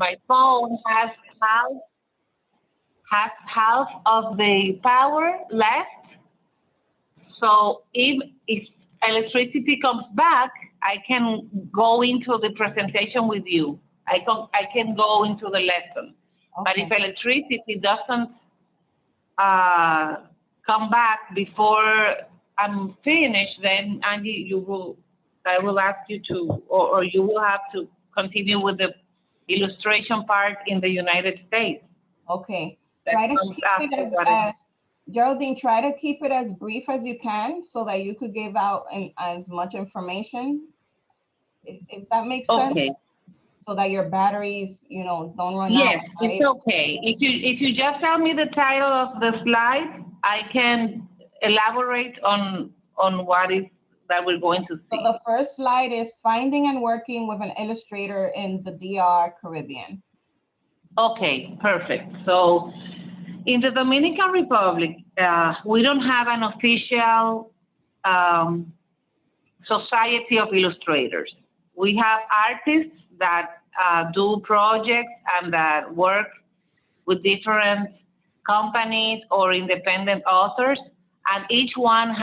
My phone has half of the power left. So if electricity comes back, I can go into the presentation with you. I can go into the lesson. But if Okay. electricity doesn't uh, come back before I'm finished, then Angie, I will ask you to, or you will have to continue with the illustration part in the United States. Okay. That Try to comes keep it after what is. Geraldine, try to keep it as brief as you can so that you could give out as much information, if that makes sense, Okay. so that your batteries, don't run out, Yes, it's right? okay. If you just tell me the title of the slide, I can elaborate on what is that we're going to So see. the first slide is finding and working with an illustrator in the DR Caribbean. Okay, perfect. So in the Dominican Republic, we don't have an official society of illustrators. We have artists that do projects and that work with different companies or independent authors, and each one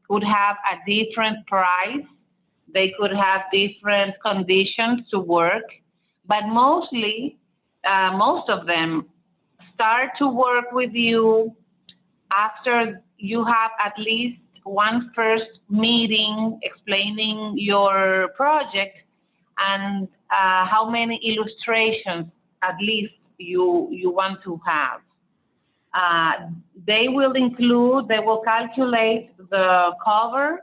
could have a different price. They could have different conditions to work, but most of them start to work with you after you have at least one first meeting explaining your project and how many illustrations at least you want to have. Uh, they will calculate the cover,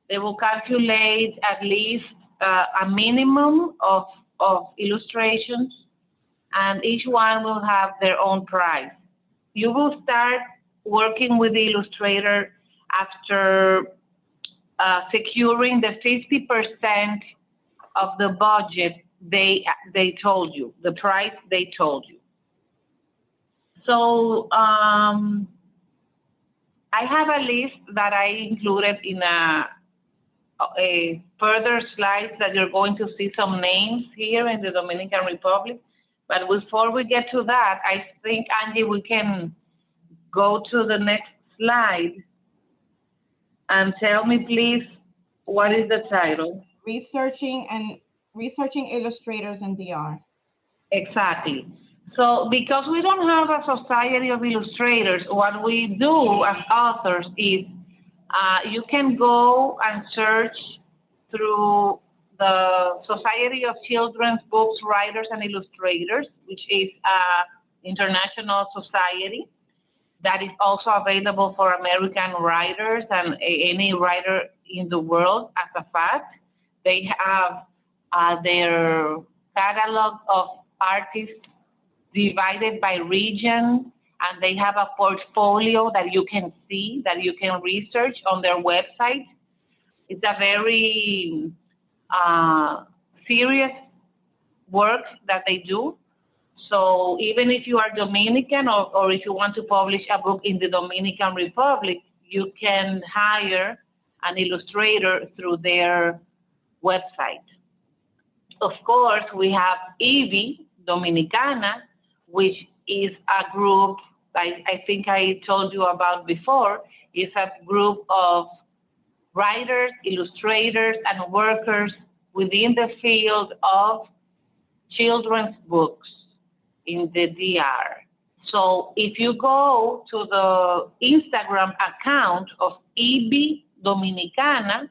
they will calculate at least a minimum of illustrations, and each one will have their own price. You will start working with the illustrator after securing the 50% of the budget they told you, the price they told you. So I have a list that I included in a further slides that you're going to see some names here in the Dominican Republic. But before we get to that, I think, Angie, we can go to the next slide and tell me, please, what is the title? Researching illustrators in DR. Exactly. So because we don't have a society of illustrators, what we do as authors is you can go and search through the Society of Children's Books Writers and Illustrators, which is an international society that is also available for American writers and any writer in the world. As a fact, they have their catalog of artists divided by region, and they have a portfolio that you can see, that you can research on their website. It's a very serious work that they do. So even if you are Dominican or if you want to publish a book in the Dominican Republic, you can hire an illustrator through their website. Of course, we have IBI Dominicana, which is a group I think I told you about before. It's a group of writers, illustrators, and workers within the field of children's books in the DR. So if you go to the Instagram account of IBI Dominicana,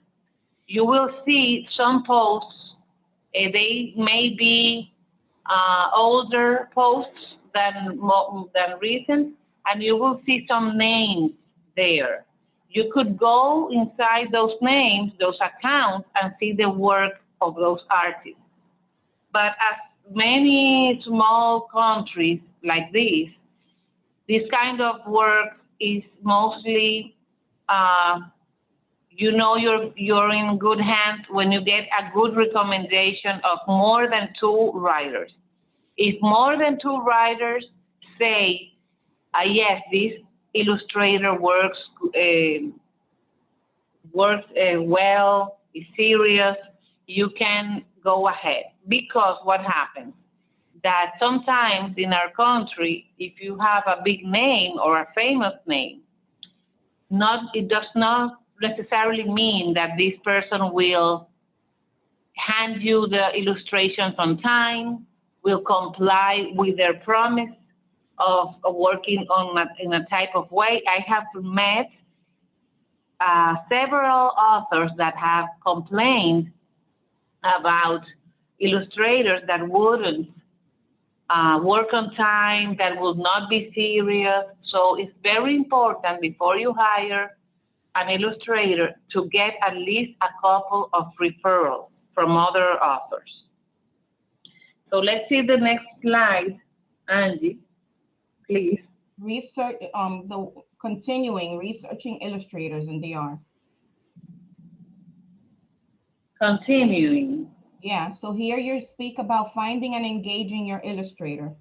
you will see some posts. They may be older posts than recent, and you will see some names there. You could go inside those names, those accounts, and see the work of those artists. But as many small countries like this kind of work is mostly, you're in good hands when you get a good recommendation of more than two writers. If more than two writers say, yes, this illustrator works well, is serious, you can go ahead. Because what happens? that sometimes in our country, if you have a big name or a famous name, it does not necessarily mean that this person will hand you the illustrations on time, will comply with their promise of working in a type of way. I have met several authors that have complained about illustrators that wouldn't work on time, that will not be serious. So it's very important before you hire an illustrator to get at least a couple of referrals from other authors. So let's see the next slide, Angie, please. Research, continuing researching illustrators in DR. Continuing. Yeah, so here you speak about finding and engaging your illustrator.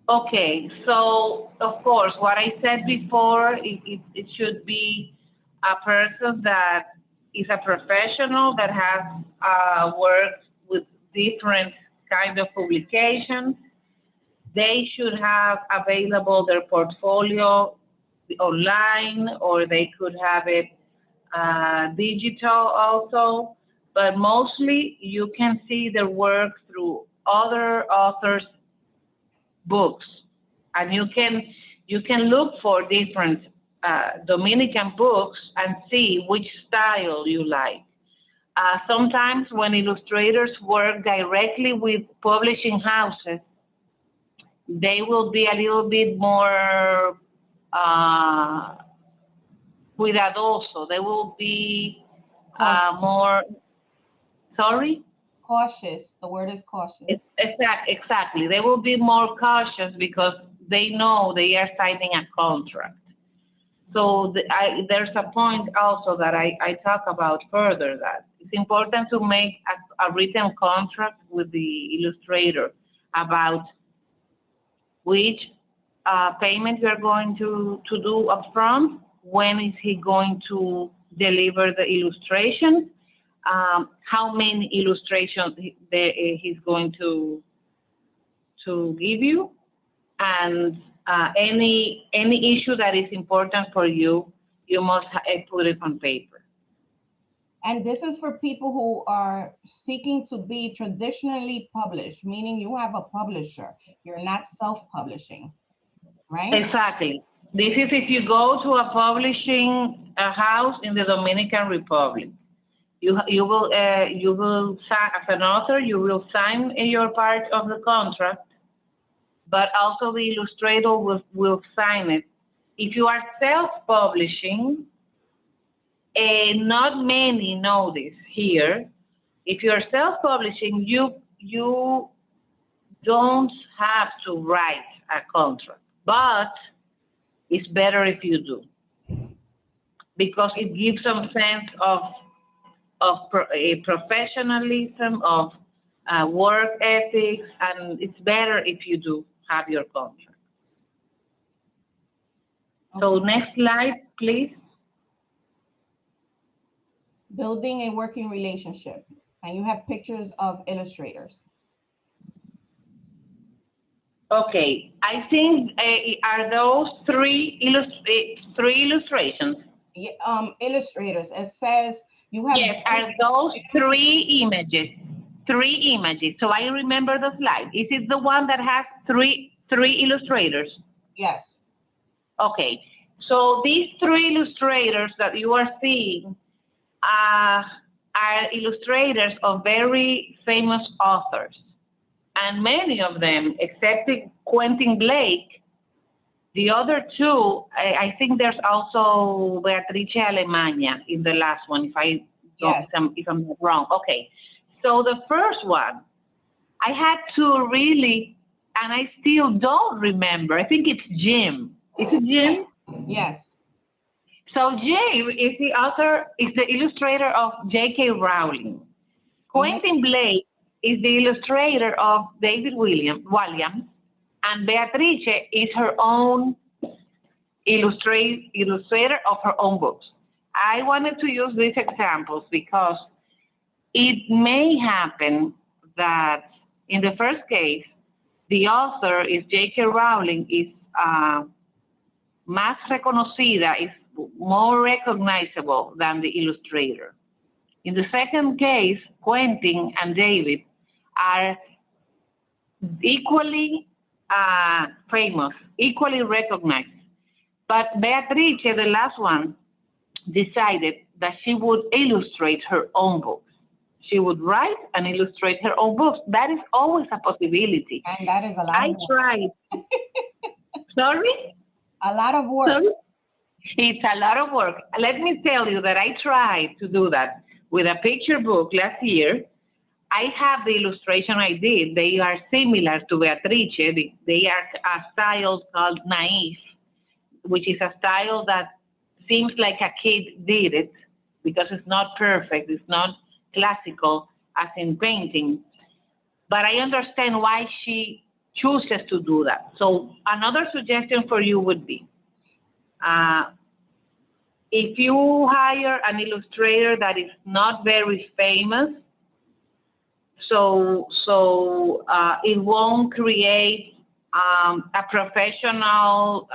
Okay, so of course, what I said before, it should be a person that is a professional that has worked with different kind of publications. They should have available their portfolio online, or they could have it digital also, but mostly you can see their work through other authors' books, and you can look for different Dominican books and see which style you like. Sometimes when illustrators work directly with publishing houses, they will be a little bit more cuidadoso. They will be more, sorry? Cautious. The word is cautious. Exactly. They will be more cautious because they know they are signing a contract. So there's a point also that I talk about further, that it's important to make a written contract with the illustrator about which payment you're going to do upfront, when is he going to deliver the illustrations, how many illustrations he's going to give you, and any issue that is important for you, you must put it on paper. And this is for people who are seeking to be traditionally published, meaning you have a publisher. You're not self-publishing, right? Exactly. This is if you go to a publishing house in the Dominican Republic. You will sign, as an author, you will sign your part of the contract, but also the illustrator will sign it. If you are self-publishing, not many know this here. If you are self-publishing, you don't have to write a contract, but it's better if you do, because it gives some sense of professionalism, of work ethics, and it's better if you do have your contract. Okay. So next slide, please. Building a working relationship, and you have pictures of illustrators. Okay, I think are those three illustrations? Yeah, illustrators. It says you have. Yes, are those three images? Three images. So I remember the slide. Is it the one that has three illustrators? Yes. Okay. So these three illustrators that you are seeing are illustrators of very famous authors. And many of them, except Quentin Blake, the other two, I think there's also Beatrice Alemania in the last one, if I'm not wrong. Okay. So the first one, I had to really, and I still don't remember. I think it's Jim. Is it Jim? Yes. So Jim is the author, is the illustrator of J.K. Rowling. Quentin Blake is the illustrator of David Williams, and Beatrice is her own illustrator of her own books. I wanted to use these examples because it may happen that In the first case, the author is J.K. Rowling, is más reconocida, is more recognizable than the illustrator. In the second case, Quentin and David are equally famous, equally recognized. But Beatrice, the last one, decided that she would illustrate her own books. She would write and illustrate her own books. That is always a possibility. And that is a lot of work. tried. Sorry? A lot of work. Sorry? It's a lot of work. Let me tell you that I tried to do that with a picture book last year. I have the illustration I did. They are similar to Beatrice. They are a style called naive, which is a style that seems like a kid did it because it's not perfect. It's not classical as in painting. But I understand why she chooses to do that. So another suggestion for you would be, if you hire an illustrator that is not very famous, so it won't create a professional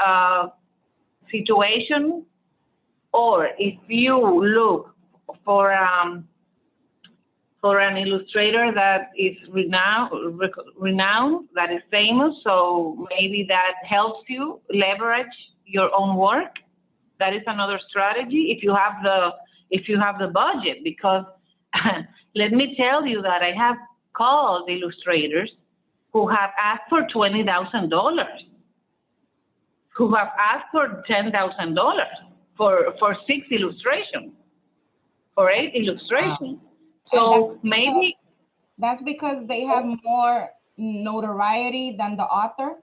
situation, or if you look for an illustrator that is renowned, that is famous, so maybe that helps you leverage your own work. That is another strategy if you have the budget, because let me tell you that I have called illustrators who have asked for $20,000, who have asked for $10,000 for 6 illustrations, for 8 illustrations. So maybe that's because they have more notoriety than the author.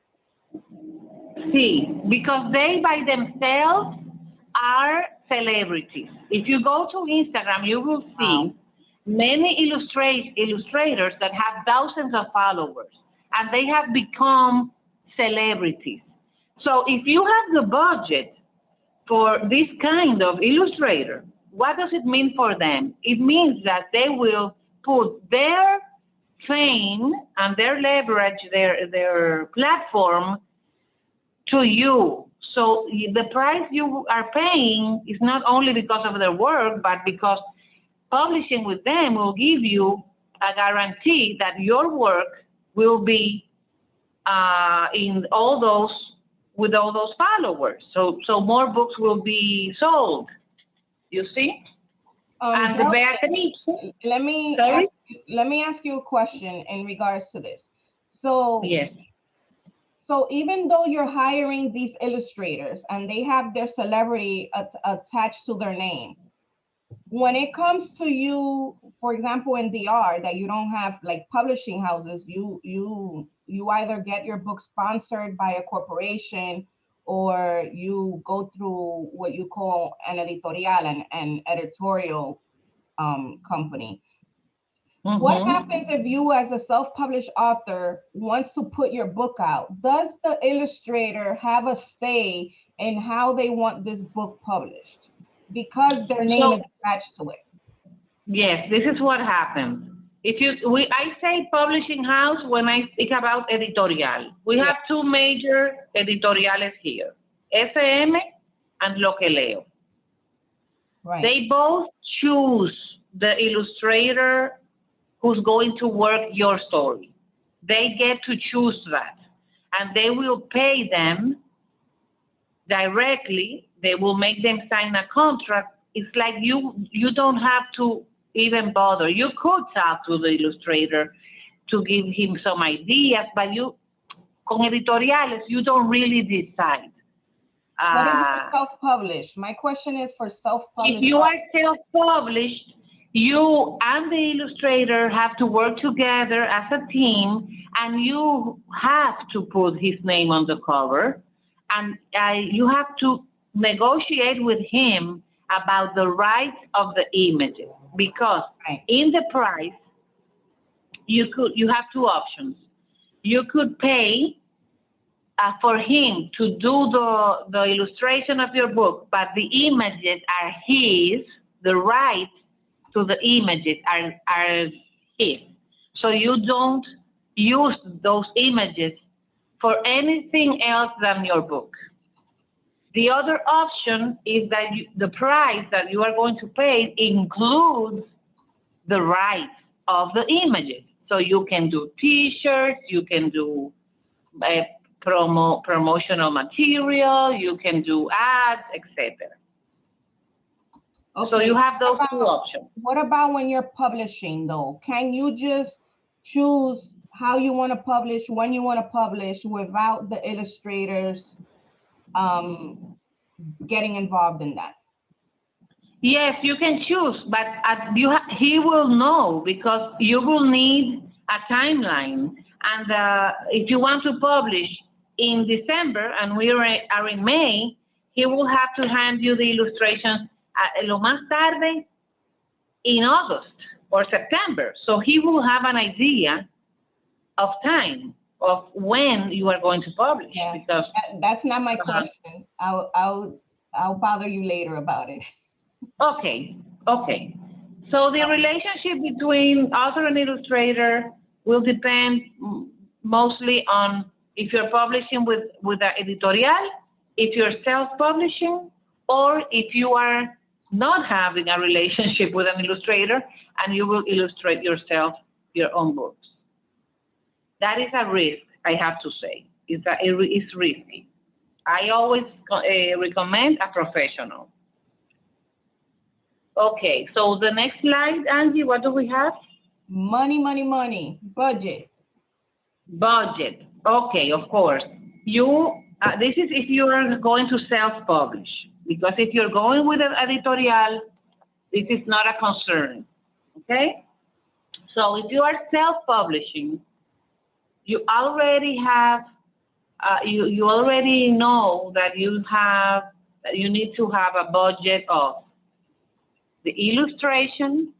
See, because they by themselves are celebrities. If you go to Instagram, you will see many illustrators that have thousands of followers, and they have become celebrities. So if you have the budget for this kind of illustrator, what does it mean for them? It means that they will put their fame and their leverage, their platform to you. So the price you are paying is not only because of their work, but because publishing with them will give you a guarantee that your work will be in all those, with all those followers. So more books will be sold. You see? And Beatrice, let me ask you a question in regards to this. So yes. So even though you're hiring these illustrators and they have their celebrity attached to their name, when it comes to you, for example, in DR, that you don't have like publishing houses, you either get your book sponsored by a corporation, or you go through what you call an editorial, an editorial company. Mm-hmm. What happens if you, as a self-published author, wants to put your book out? Does the illustrator have a say in how they want this book published, because their name is attached to it? Yes, this is what happens. I say publishing house when I speak about editorial. We have two major editoriales here, SM and Lo Que Leo. Right. They both choose the illustrator who's going to work your story. They get to choose that, and they will pay them directly. They will make them sign a contract. It's like you don't have to even bother. You could talk to the illustrator to give him some ideas, but con editoriales, you don't really decide. What if you're self-published? My question is for self-published. If you are self-published, you and the illustrator have to work together as a team, and you have to put his name on the cover, and you have to negotiate with him about the rights of the images, because in the price, you have two options. You could pay for him to do the illustration of your book, but the images are his, the rights to the images are his. So you use those images for anything else than your book. The other option is that the price that you are going to pay includes the rights of the images. So you can do T-shirts, you can do promotional material, you can do ads, etc. Okay. So you have those two options. What about when you're publishing though? Can you just choose how you want to publish, when you want to publish without the illustrators getting involved in that? Yes, you can choose, but he will know because you will need a timeline. And if you want to publish in December and we are in May, he will have to hand you the illustrations lo más tarde in August or September. So he will have an idea of time of when you are going to publish. Yeah, because that's not my question. I'll bother you later about it. Okay. So the relationship between author and illustrator will depend mostly on if you're publishing with an editorial, if you're self-publishing, or if you are not having a relationship with an illustrator and you will illustrate yourself your own books. That is a risk, I have to say. It's risky. I always recommend a professional. Okay, so the next slide, Angie, what do we have? Money, budget. Budget. Okay, of course. This is if you are going to self-publish, because if you're going with an editorial, this is not a concern. Okay? So if you are self-publishing, you already have, you already know that you need to have a budget of the illustration,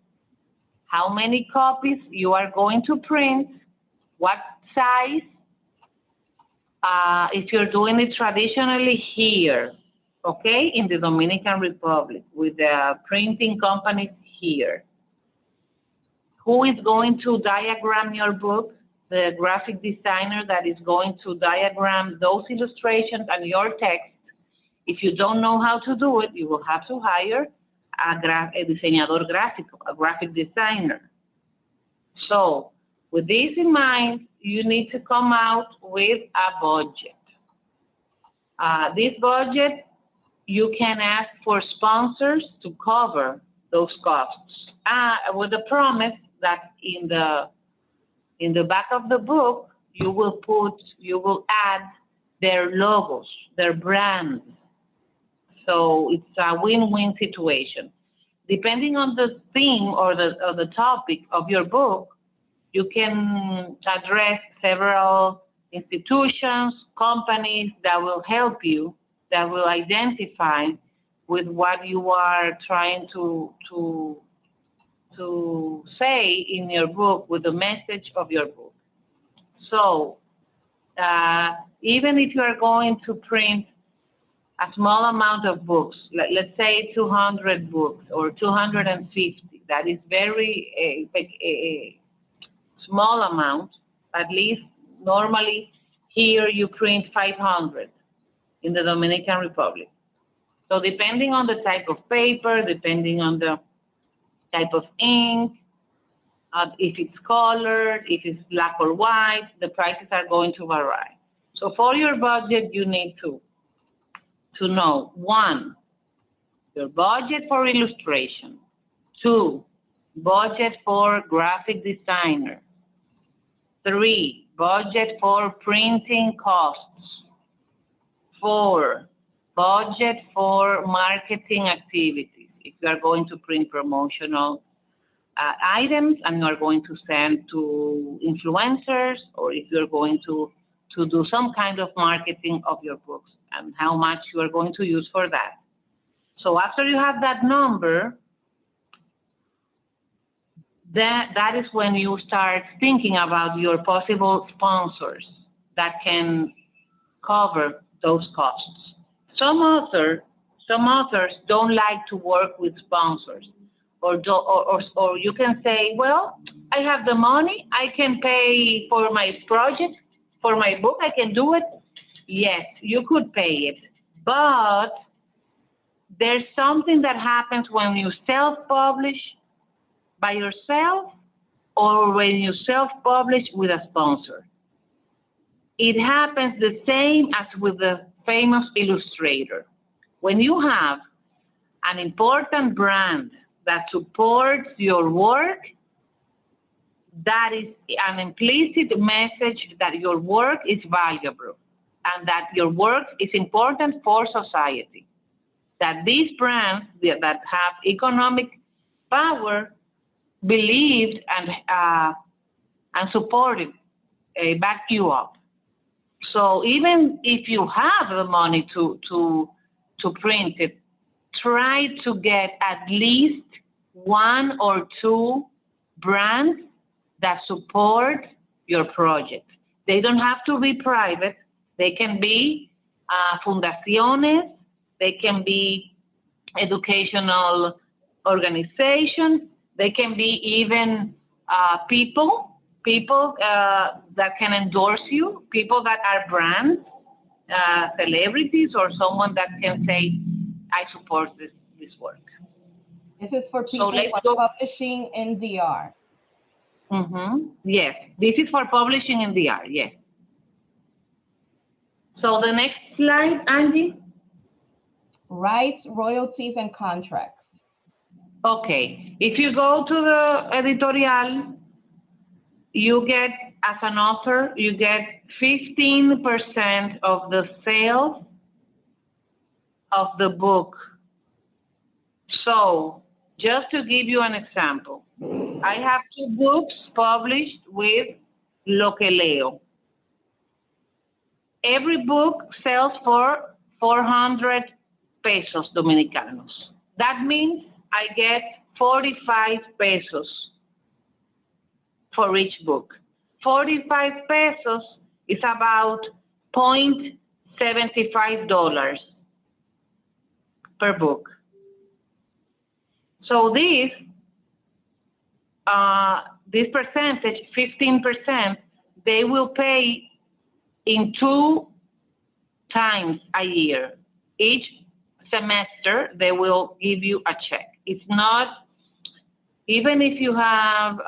how many copies you are going to print, what size, if you're doing it traditionally here, okay, in the Dominican Republic, with the printing companies here. Who is going to diagram your book? The graphic designer that is going to diagram those illustrations and your text. If you don't know how to do it, you will have to hire a diseñador gráfico, a graphic designer. So with this in mind, you need to come out with a budget. This budget, you can ask for sponsors to cover those costs with the promise that in the back of the book, you will add their logos, their brands. So it's a win-win situation. Depending on the theme or the topic of your book, you can address several institutions, companies that will help you, that will identify with what you are trying to say in your book, with the message of your book. So even if you are going to print a small amount of books, let's say 200 books or 250, that is very a small amount. At least normally here you print 500 in the Dominican Republic. So depending on the type of paper, depending on the type of ink, if it's colored, if it's black or white, the prices are going to vary. So for your budget, you need to know, 1, your budget for illustration, 2, budget for graphic designer, 3, budget for printing costs, 4, budget for marketing activities. If you are going to print promotional items and you are going to send to influencers, or if you're going to do some kind of marketing of your books, and how much you are going to use for that. So after you have that number, that is when you start thinking about your possible sponsors that can cover those costs. Some authors don't like to work with sponsors. or you can say, well, I have the money, I can pay for my project, for my book, I can do it. Yes, you could pay it, but there's something that happens when you self-publish by yourself or when you self-publish with a sponsor. It happens the same as with the famous Illustrator. When you have an important brand that supports your work, that is an implicit message that your work is valuable and that your work is important for society. That these brands that have economic power believed and supported, back you up. So even if you have the money to print it, try to get at least one or two brands that support your project. They don't have to be private. They can be fundaciones. They can be educational organizations. They can be even people that can endorse you, people that are brands, celebrities, or someone that can say, I support this work. This is for So people let's who go. are publishing in DR. Yes, this is for publishing in DR, yes. So the next slide, Angie. Rights, royalties, and contracts. Okay, if you go to the editorial, you get, as an author, you get 15% of the sales of the book. So, just to give you an example, I have 2 books published with Lo que Leo. Every book sells for 400 pesos dominicanos. That means I get 45 pesos for each book. 45 pesos is about $0.75 per book. So this percentage, 15%, they will pay in 2 times a year. Each semester, they will give you a check. It's not, even if you have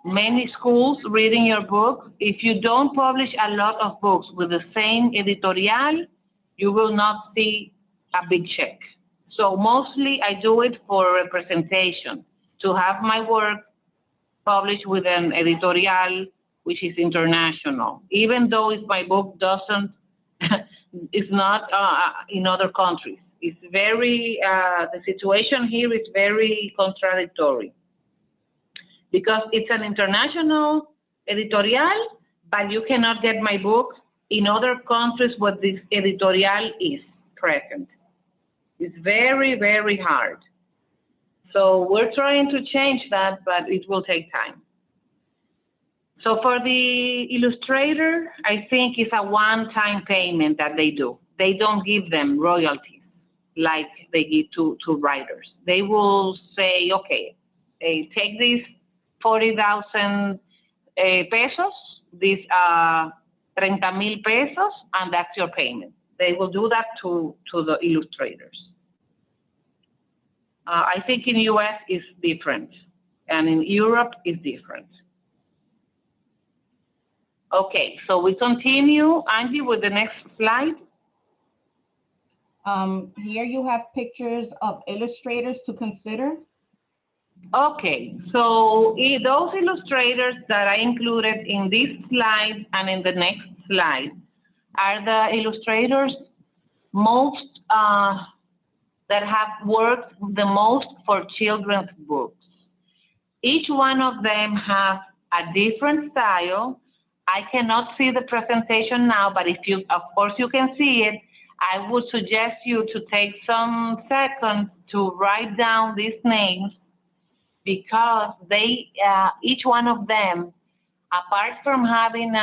many schools reading your book, if you don't publish a lot of books with the same editorial, you will not see a big check. So mostly I do it for representation, to have my work published with an editorial which is international, even though if my book doesn't, is not in other countries. It's very, the situation here is very contradictory because it's an international editorial, but you cannot get my book in other countries where this editorial is present. It's very, very hard. So we're trying to change that, but it will take time. So for the Illustrator, I think it's a one-time payment that they do. They don't give them royalties like they give to writers. They will say, okay, take these 40,000 pesos, these 30,000 pesos, and that's your payment. They will do that to the illustrators. I think in US it's different, and in Europe it's different. Okay, so we continue, Angie, with the next slide. Here you have pictures of illustrators to consider. Okay, so those illustrators that I included in this slide and in the next slide are the illustrators most that have worked the most for children's books. Each one of them has a different style. I cannot see the presentation now, but if you, of course, you can see it. I would suggest you to take some seconds to write down these names because they, each one of them, apart from having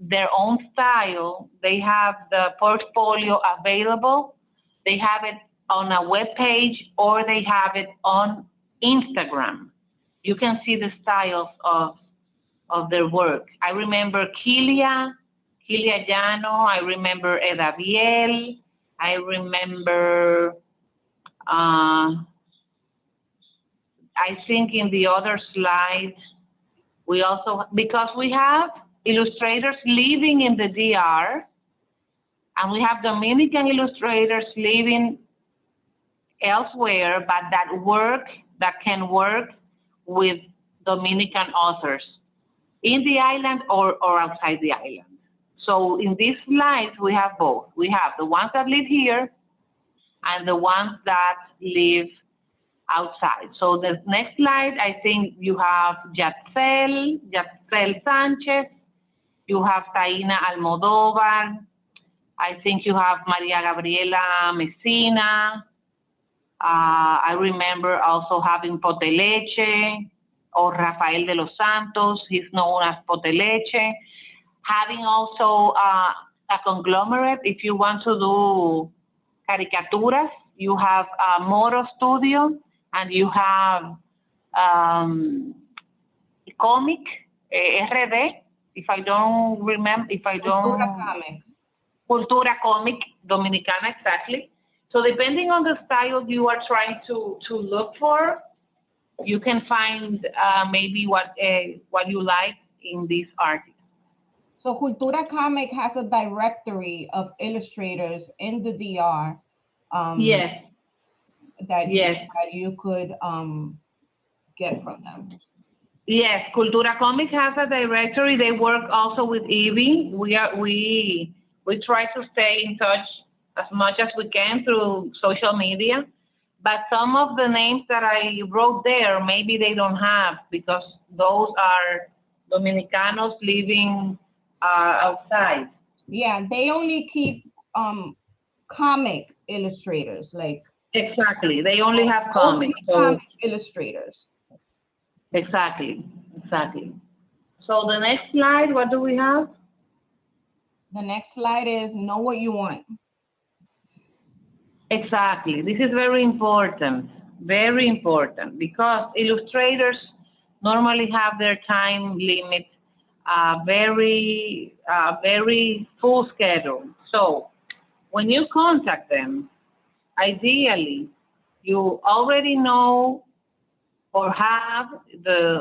their own style, they have the portfolio available. They have it on a web page or they have it on Instagram. You can see the styles of their work. I remember Kilia Llano, I remember Edaviel, I remember, I think in the other slide, we also, because we have illustrators living in the DR, and we have Dominican illustrators living elsewhere, but that can work with Dominican authors in the island or outside the island. So in these slides, we have both. We have the ones that live here and the ones that live outside. So the next slide, I think you have Yatzel Sanchez, you have Taina Almodovar, I think you have Maria Gabriela Messina. I remember also having Poteleche or Rafael de los Santos, he's known as Poteleche. Having also a conglomerate, if you want to do caricaturas, you have Moro Studio and you have Comic, RD, if I don't remember, if I don't... Cultura Comic Dominicana, exactly. So depending on the style you are trying to look for, you can find maybe what you like in these artists. So Cultura Comic has a directory of illustrators in the DR. Yes. That you could get from them. Yes, Cultura Comic has a directory. They work also with Evie. We try to stay in touch as much as we can through social media. But some of the names that I wrote there, maybe they don't have, because those are Dominicanos living outside. Yeah, they only keep comic illustrators, like. Exactly, they only have comics. Comic illustrators. Exactly. So the next slide, what do we have? The next slide is know what you want. Exactly. This is very important, because illustrators normally have their time limit very full schedule. So when you contact them, ideally, you already know or have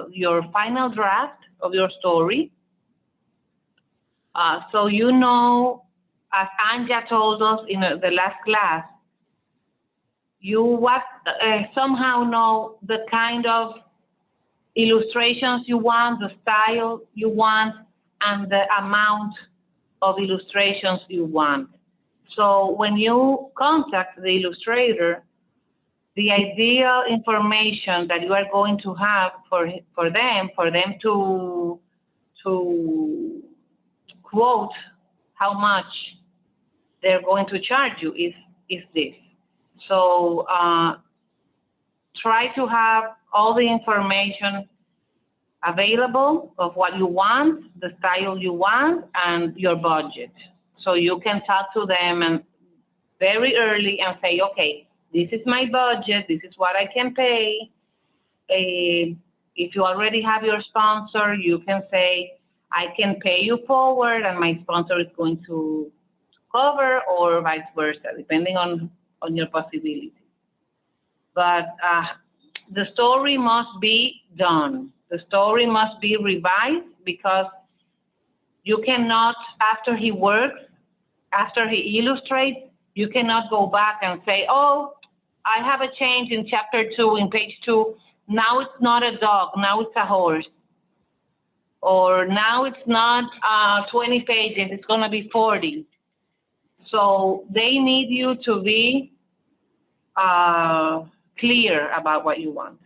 your final draft of your story. So you know, as Anja told us in the last class, you somehow know the kind of illustrations you want, the style you want, and the amount of illustrations you want. So when you contact the illustrator, the ideal information that you are going to have for them to quote how much they're going to charge you is this. So try to have all the information available of what you want, the style you want, and your budget. So you can talk to them and very early and say, okay, this is my budget, this is what I can pay. If you already have your sponsor, you can say, I can pay you forward and my sponsor is going to cover, or vice versa, depending on your possibilities. But the story must be done. The story must be revised, because you cannot, after he works, after he illustrates, you cannot go back and say, oh, I have a change in chapter 2, in page 2. Now it's not a dog, now it's a horse. Or now it's not 20 pages, it's going to be 40. So they need you to be clear about what you want.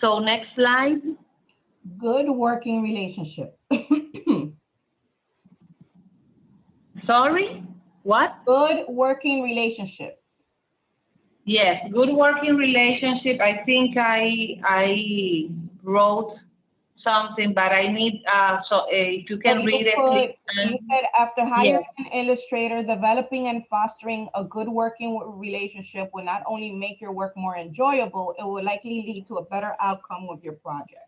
So next slide. Good working relationship. Sorry, what? Good working relationship. Yes, good working relationship. I think I wrote something, but I need, if you So can read it, please. you said after Yes, hiring an illustrator, developing and fostering a good working relationship will not only make your work more enjoyable, it will likely lead to a better outcome with your project.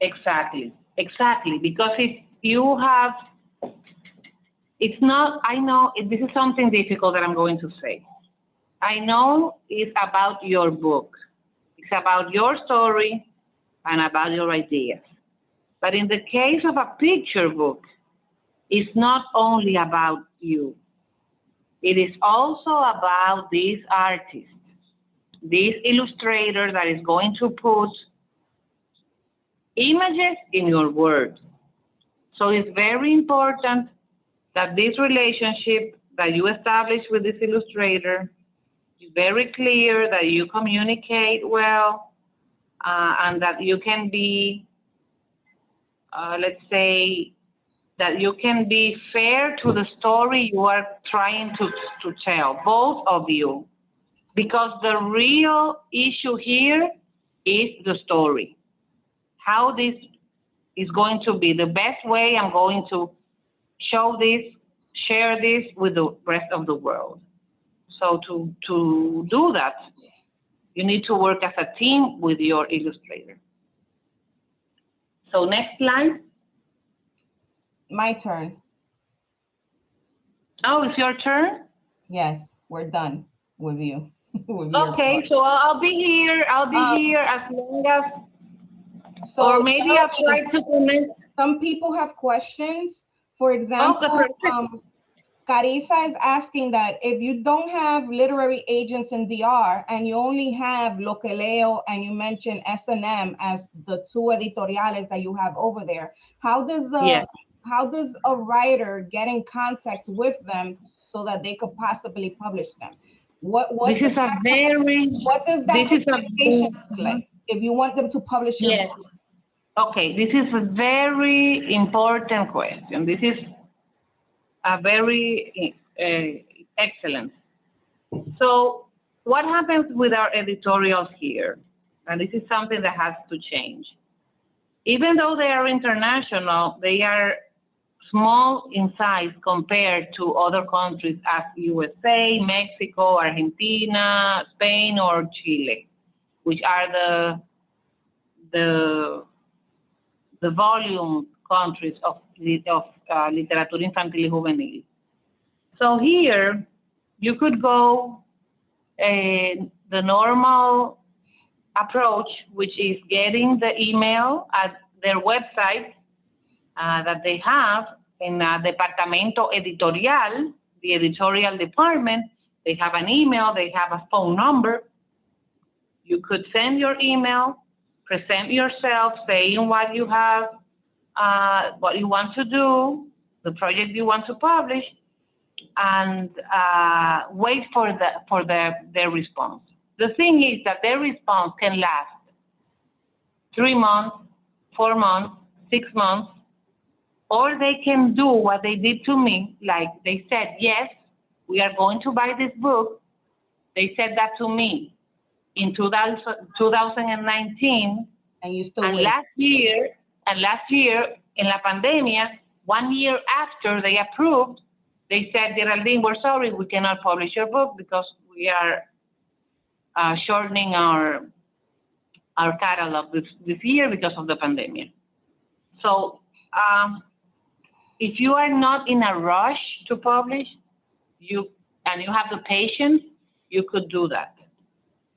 exactly, exactly. Because if you have, it's not, I know this is something difficult that I'm going to say. I know it's about your book. It's about your story and about your ideas. But in the case of a picture book, it's not only about you. It is also about this artist, this illustrator that is going to put images in your words. So it's very important that this relationship that you establish with this illustrator is very clear, that you communicate well, and that you can be, let's say, that you can be fair to the story you are trying to tell, both of you. Because the real issue here is the story. How this is going to be the best way I'm going to show this, share this with the rest of the world. So to do that, you need to work as a team with your illustrator. So next slide. My turn. Oh, it's your turn? Yes, we're done with you. With your Okay, part. so I'll be here. I'll be Um, here as long as, or So maybe I'll try to connect. some people have questions. For Okay, example, perfect. Carissa is asking that if you don't have literary agents in DR and you only have Lo Que Leo and you mentioned S&M as the two editoriales that you have over there, Yes. how does a writer get in contact with them so that they could possibly publish them? What This is a very, what does that this is a, communication look like if you want them to publish your yes. book? Okay, this is a very important question. This is a very excellent. So what happens with our editorials here? And this is something that has to change. Even though they are international, they are small in size compared to other countries as USA, Mexico, Argentina, Spain, or Chile, which are the the volume countries of literatura infantil y juvenil. So here, you could go the normal approach, which is getting the email at their website that they have in Departamento Editorial, the editorial department. They have an email, they have a phone number. You could send your email, present yourself, saying what you have, what you want to do, the project you want to publish, and wait for their response. The thing is that their response can last 3 months, 4 months, 6 months, or they can do what they did to me, like they said, yes, we are going to buy this book. They said that to me in 2019, And you still and wait. last year in la pandemia, 1 year after they approved, they said, Geraldine, we're sorry, we cannot publish your book because we are shortening our catalog this year because of the pandemic. So if you are not in a rush to publish, and you have the patience, you could do that.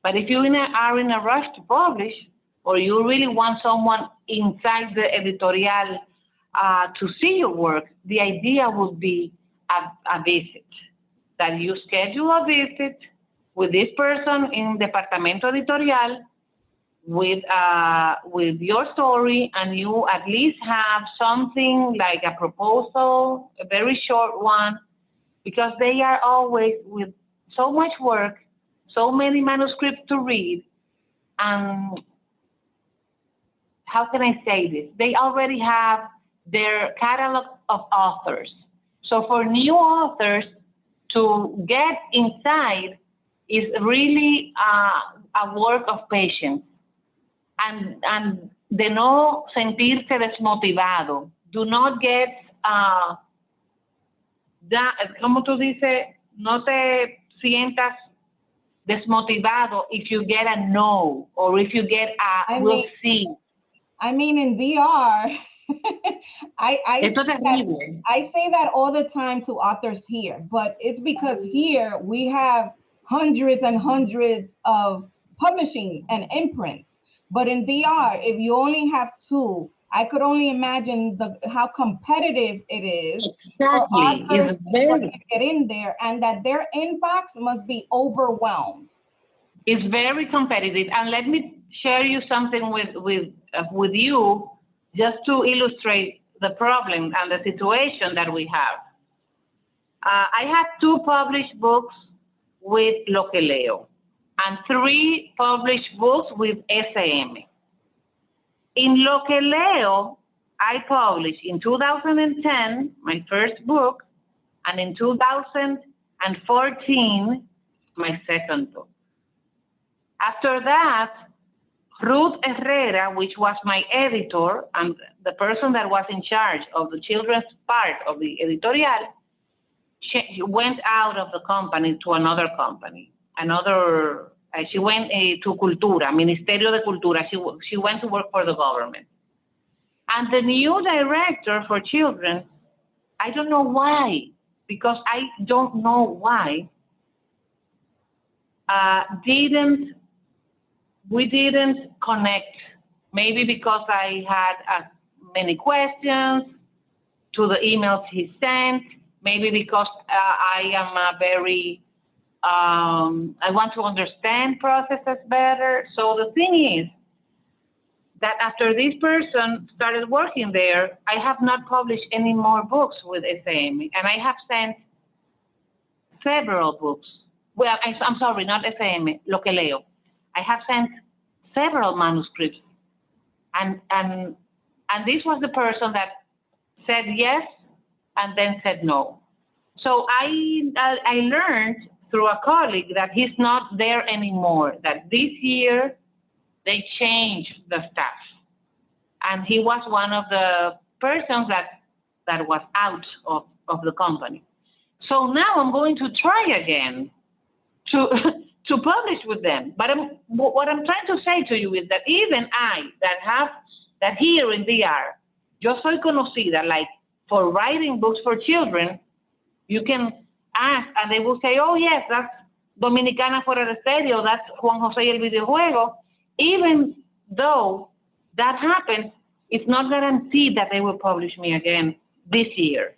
But if you are in a rush to publish, or you really want someone inside the editorial to see your work, the idea would be a visit, that you schedule a visit with this person in Departamento Editorial with your story, and you at least have something like a proposal, a very short one, because they are always with so much work, so many manuscripts to read, and how can I say this? They already have their catalog of authors. So for new authors to get inside is really a work of patience. And de no sentirse desmotivado. Do not get, ¿cómo tú dices? No te sientas desmotivado if you get a no or if you get a I we'll mean, see. in DR, I Esto es say that terrible. all the time to authors here, but it's because here we have hundreds and hundreds of publishing and imprints. But in DR, if you only have two, I could only imagine how competitive it is for Exactly. authors It's to try very, to get in there, and that their inbox must be overwhelmed. it's very competitive. And let me share you something with you just to illustrate the problem and the situation that we have. I have two published books with Loqueleo and three published books with SAM. In Loqueleo, I published in 2010 my first book, and in 2014 my second book. After that, Ruth Herrera, which was my editor and the person that was in charge of the children's part of the editorial, she went out of the company to another company. She went to Cultura, Ministerio de Cultura. She went to work for the government. And the new director for children, I don't know why, because I don't know why, didn't we didn't connect. Maybe because I had many questions to the emails he sent. Maybe because I am a very I want to understand processes better. So the thing is that after this person started working there, I have not published any more books with SAM, and I have sent several books. Well, I'm sorry, not SAM, Loqueleo. I have sent several manuscripts, and this was the person that said yes and then said no. So I learned through a colleague that he's not there anymore. That this year they changed the staff, and he was one of the persons that was out of the company. So now I'm going to try again to to publish with them. But what I'm trying to say to you is that even I that here in DR, yo soy conocida like for writing books for children. You can ask and they will say, oh yes, that's Dominicana Fuera de Stereo, that's Juan José y el videojuego. Even though that happened, it's not guaranteed that they will publish me again this year.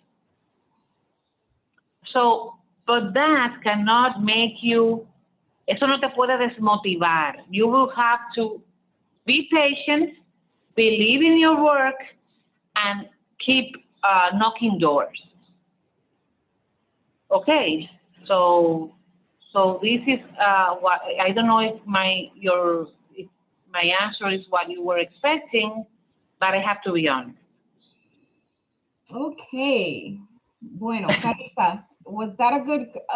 So, but that cannot make you, eso no te puede desmotivar. You will have to be patient, believe in your work, and keep knocking doors. Okay, so this is what I don't know if my answer is what you were expecting, but I have to be honest. Okay. Bueno, Carissa, was that a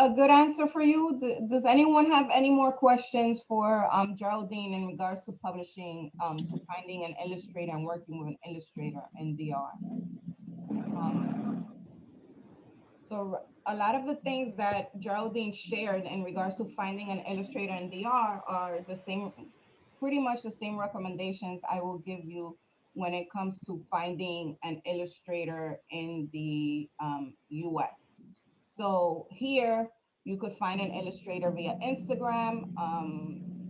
good answer for you? Does anyone have any more questions for Geraldine in regards to publishing, to finding an illustrator and working with an illustrator in DR? So a lot of the things that Geraldine shared in regards to finding an illustrator in DR are the same, pretty much the same recommendations I will give you when it comes to finding an illustrator in the US. So here you could find an illustrator via Instagram.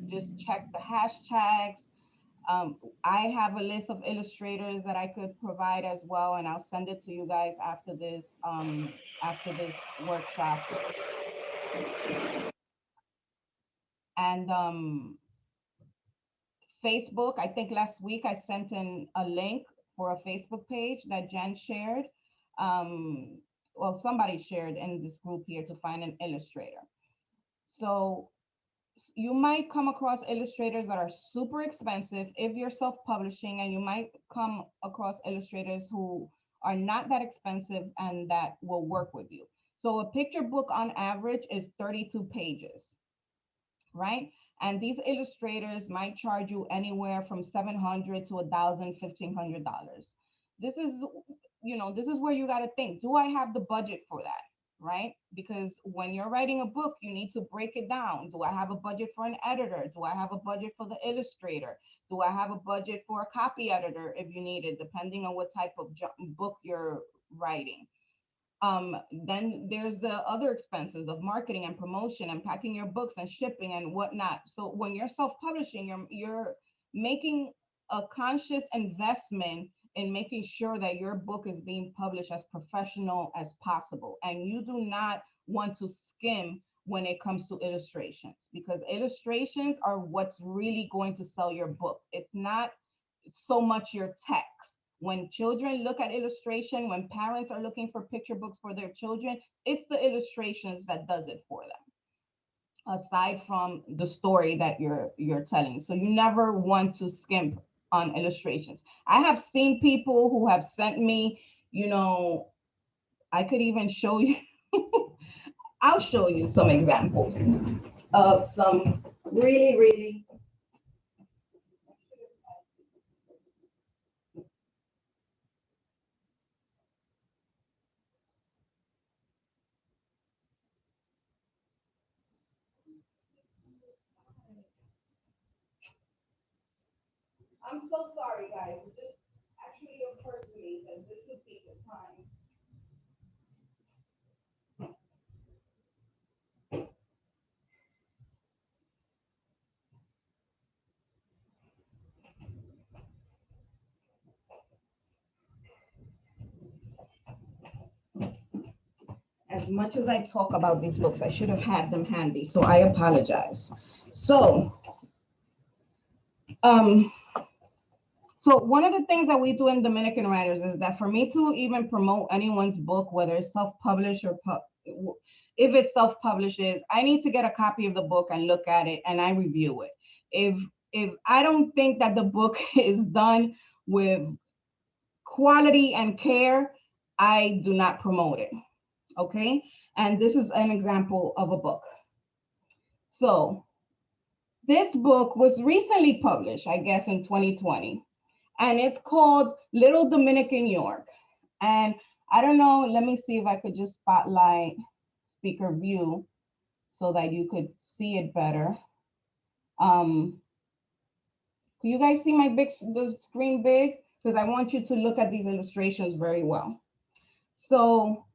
Just check the hashtags. I have a list of illustrators that I could provide as well, and I'll send it to you guys after this workshop. And Facebook, I think last week I sent in a link for a Facebook page that Jen shared. Well, somebody shared in this group here to find an illustrator. So you might come across illustrators that are super expensive if you're self-publishing, and you might come across illustrators who are not that expensive and that will work with you. So a picture book on average is 32 pages, right? And these illustrators might charge you anywhere from 700 to 1,000, $1,500. This is, this is where you got to think, do I have the budget for that? Right? Because when you're writing a book, you need to break it down. Do I have a budget for an editor? Do I have a budget for the illustrator? Do I have a budget for a copy editor if you need it, depending on what type of book you're writing? Then there's the other expenses of marketing and promotion and packing your books and shipping and whatnot. So when you're self-publishing, you're making a conscious investment in making sure that your book is being published as professional as possible. And you do not want to skim when it comes to illustrations, because illustrations are what's really going to sell your book. It's not so much your text. When children look at illustration, when parents are looking for picture books for their children, it's the illustrations that does it for them, aside from the story that you're telling. So you never want to skimp on illustrations. I have seen people who have sent me, I could even show you, I'll show you some examples of some really, really. I'm so sorry, guys. It just actually occurred to me that this would be the time. As much as I talk about these books, I should have had them handy, so I apologize. So, um, so one of the things that we do in Dominican Writers is that for me to even promote anyone's book, whether it's self-published or if it's self-published, I need to get a copy of the book and look at it and I review it. If I don't think that the book is done with quality and care, I do not promote it. Okay, and this is an example of a book. So this book was recently published, I guess, in 2020, and it's called Little Dominican York. And I don't know, let me see if I could just spotlight speaker view so that you could see it better. Um, can you guys see the screen big? Because I want you to look at these illustrations very well. So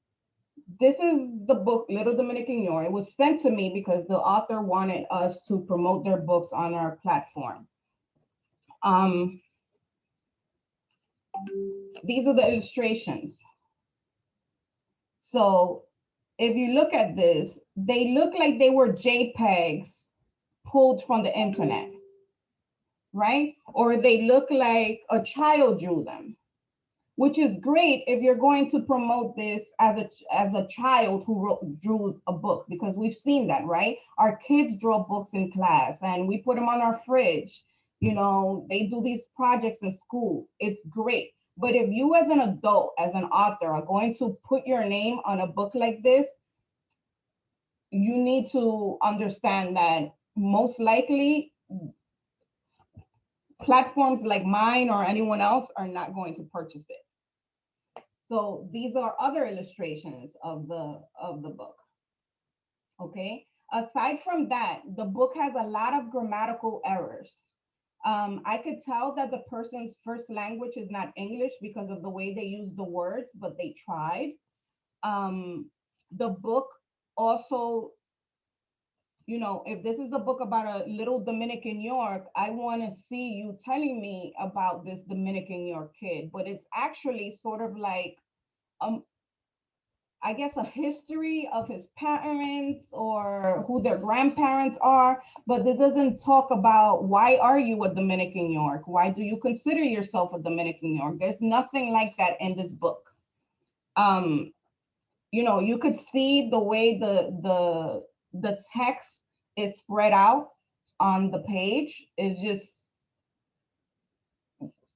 this is the book, Little Dominican York. It was sent to me because the author wanted us to promote their books on our platform. Um, these are the illustrations. So if you look at this, they look like they were JPEGs pulled from the internet, right? Or they look like a child drew them, which is great if you're going to promote this as a child who drew a book, because we've seen that, right? Our kids draw books in class and we put them on our fridge. They do these projects in school. It's great. But if you as an adult, as an author, are going to put your name on a book like this, you need to understand that most likely platforms like mine or anyone else are not going to purchase it. So these are other illustrations of the book. Okay. Aside from that, the book has a lot of grammatical errors. I could tell that the person's first language is not English because of the way they use the words, but they tried. The book also, if this is a book about a little Dominican York, I want to see you telling me about this Dominican York kid, but it's actually sort of like, I guess, a history of his parents or who their grandparents are, but it doesn't talk about why are you a Dominican York? Why do you consider yourself a Dominican York? There's nothing like that in this book. You could see the way the text is spread out on the page is just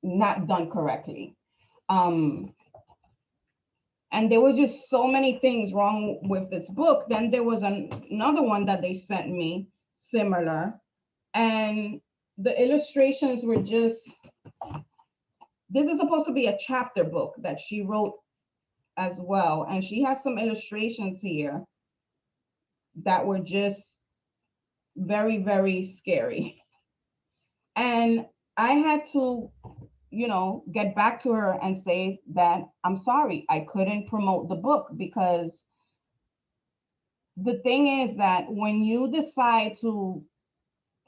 not done correctly. And there were just so many things wrong with this book. Then there was another one that they sent me similar. And the illustrations were just, this is supposed to be a chapter book that she wrote as well. And she has some illustrations here that were just very, very scary. And I had to, get back to her and say that I'm sorry, I couldn't promote the book, because the thing is that when you decide to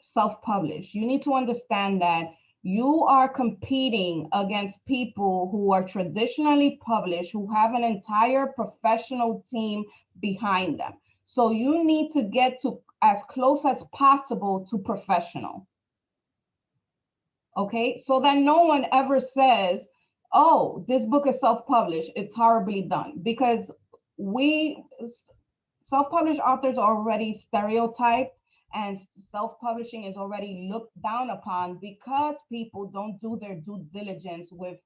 self-publish, you need to understand that you are competing against people who are traditionally published, who have an entire professional team behind them. So you need to get to as close as possible to professional. Okay, so that no one ever says, oh, this book is self-published, it's horribly done, because we self-published authors are already stereotyped, and self-publishing is already looked down upon because people don't do their due diligence with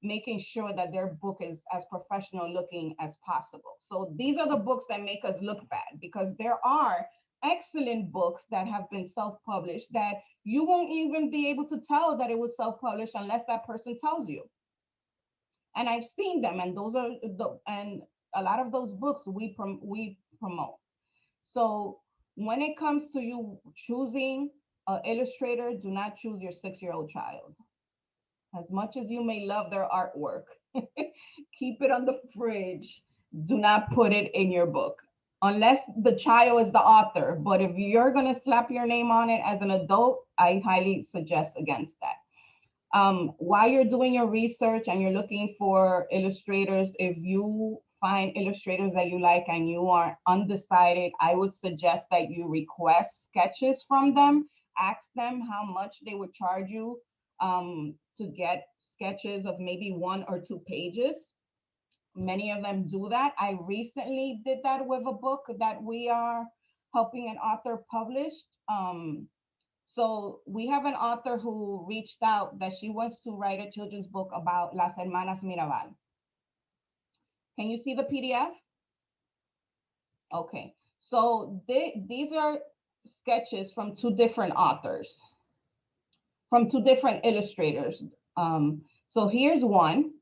making sure that their book is as professional looking as possible. So these are the books that make us look bad, because there are excellent books that have been self-published that you won't even be able to tell that it was self-published unless that person tells you. And I've seen them, and those are and a lot of those books we promote. So when it comes to you choosing an illustrator, do not choose your 6-year-old child. As much as you may love their artwork, keep it on the fridge. Do not put it in your book unless the child is the author. But if you're going to slap your name on it as an adult, I highly suggest against that. While you're doing your research and you're looking for illustrators, if you find illustrators that you like and you are undecided, I would suggest that you request sketches from them. Ask them how much they would charge you to get sketches of maybe 1 or 2 pages. Many of them do that. I recently did that with a book that we are helping an author publish. So we have an author who reached out that she wants to write a children's book about Las Hermanas Mirabal. Can you see the PDF? Okay. So these are sketches from 2 different authors, from 2 different illustrators. So here's one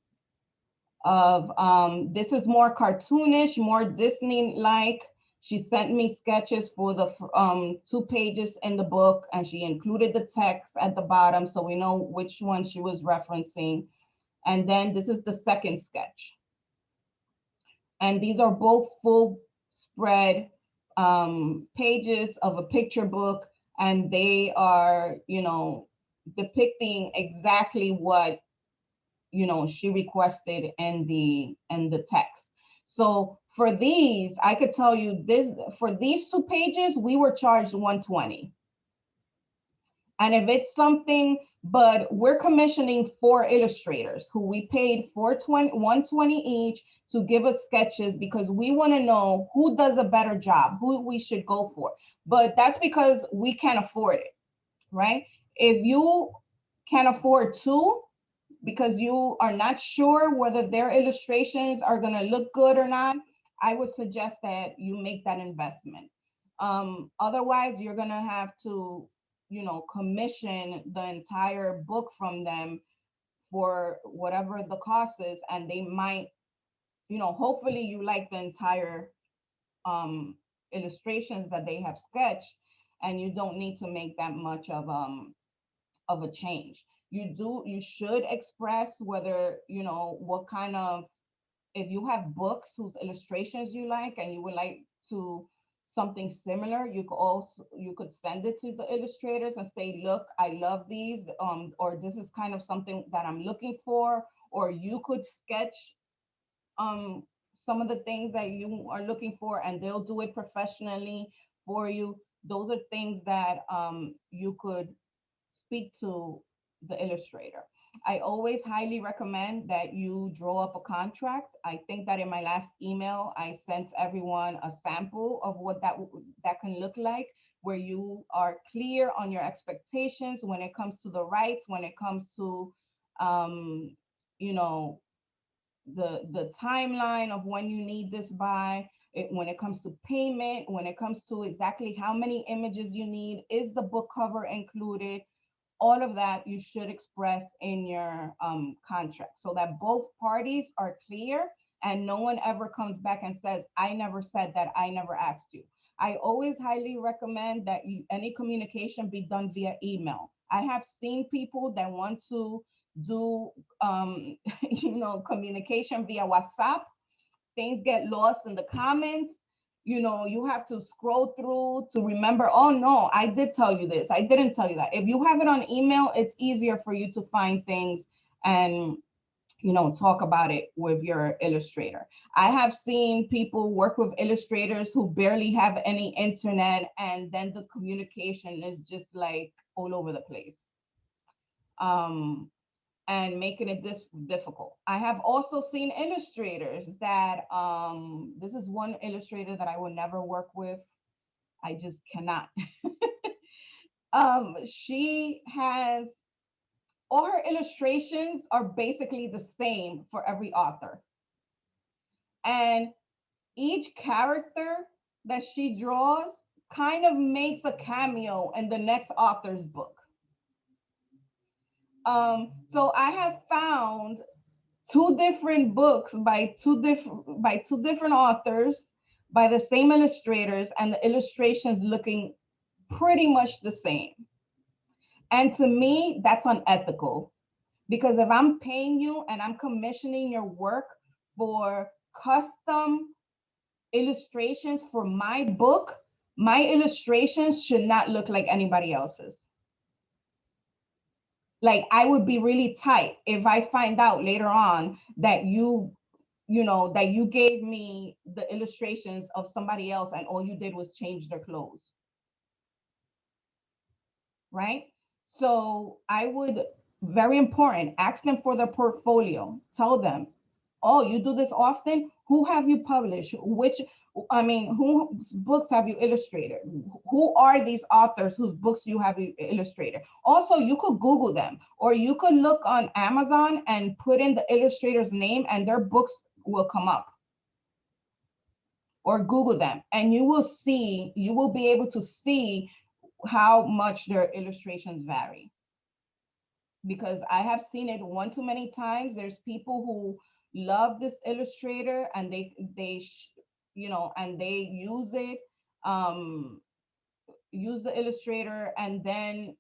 of, this is more cartoonish, more Disney-like. She sent me sketches for the 2 pages in the book, and she included the text at the bottom so we know which one she was referencing. And then this is the second sketch. And these are both full spread pages of a picture book, and they are, depicting exactly what she requested in the text. So for these, I could tell you this, for these 2 pages, we were charged 120. And if it's something, but we're commissioning 4 illustrators who we paid 120 each to give us sketches, because we want to know who does a better job, who we should go for. But that's because we can't afford it, right? If you can afford 2, because you are not sure whether their illustrations are going to look good or not, I would suggest that you make that investment. Otherwise, you're going to have to, commission the entire book from them for whatever the cost is, and they might, hopefully you like the entire illustrations that they have sketched, and you don't need to make that much of a change. You should express whether, what kind of, if you have books whose illustrations you like and you would like to something similar, you could send it to the illustrators and say, look, I love these, or this is kind of something that I'm looking for, or you could sketch um some of the things that you are looking for, and they'll do it professionally for you. Those are things that you could speak to the illustrator. I always highly recommend that you draw up a contract. I think that in my last email, I sent everyone a sample of what that can look like, where you are clear on your expectations when it comes to the rights, when it comes to, um, you know, the timeline of when you need this by. when it comes to payment, when it comes to exactly how many images you need, is the book cover included? All of that you should express in your contract so that both parties are clear and no one ever comes back and says, I never said that, I never asked you. I always highly recommend that any communication be done via email. I have seen people that want to do communication via WhatsApp. Things get lost in the comments. You have to scroll through to remember, oh no, I did tell you this, I didn't tell you that. If you have it on email, it's easier for you to find things and talk about it with your illustrator. I have seen people work with illustrators who barely have any internet, and then the communication is just like all over the place. And making it this difficult. I have also seen illustrators that this is one illustrator that I will never work with. I just cannot. She has all her illustrations are basically the same for every author. And each character that she draws kind of makes a cameo in the next author's book. So I have found two different books by two different authors by the same illustrators, and the illustrations looking pretty much the same. And to me, that's unethical, because if I'm paying you and I'm commissioning your work for custom illustrations for my book, my illustrations should not look like anybody else's. Like, I would be really tight if I find out later on that that you gave me the illustrations of somebody else and all you did was change their clothes, right? So I would, very important, ask them for their portfolio. Tell them, oh, you do this often? Who have you published? Whose books have you illustrated? Who are these authors whose books you have illustrated? Also, you could Google them, or you could look on Amazon and put in the illustrator's name and their books will come up. Or Google them and you will be able to see how much their illustrations vary, because I have seen it one too many times. There's people who love this illustrator and and they use it, um, use the illustrator, and then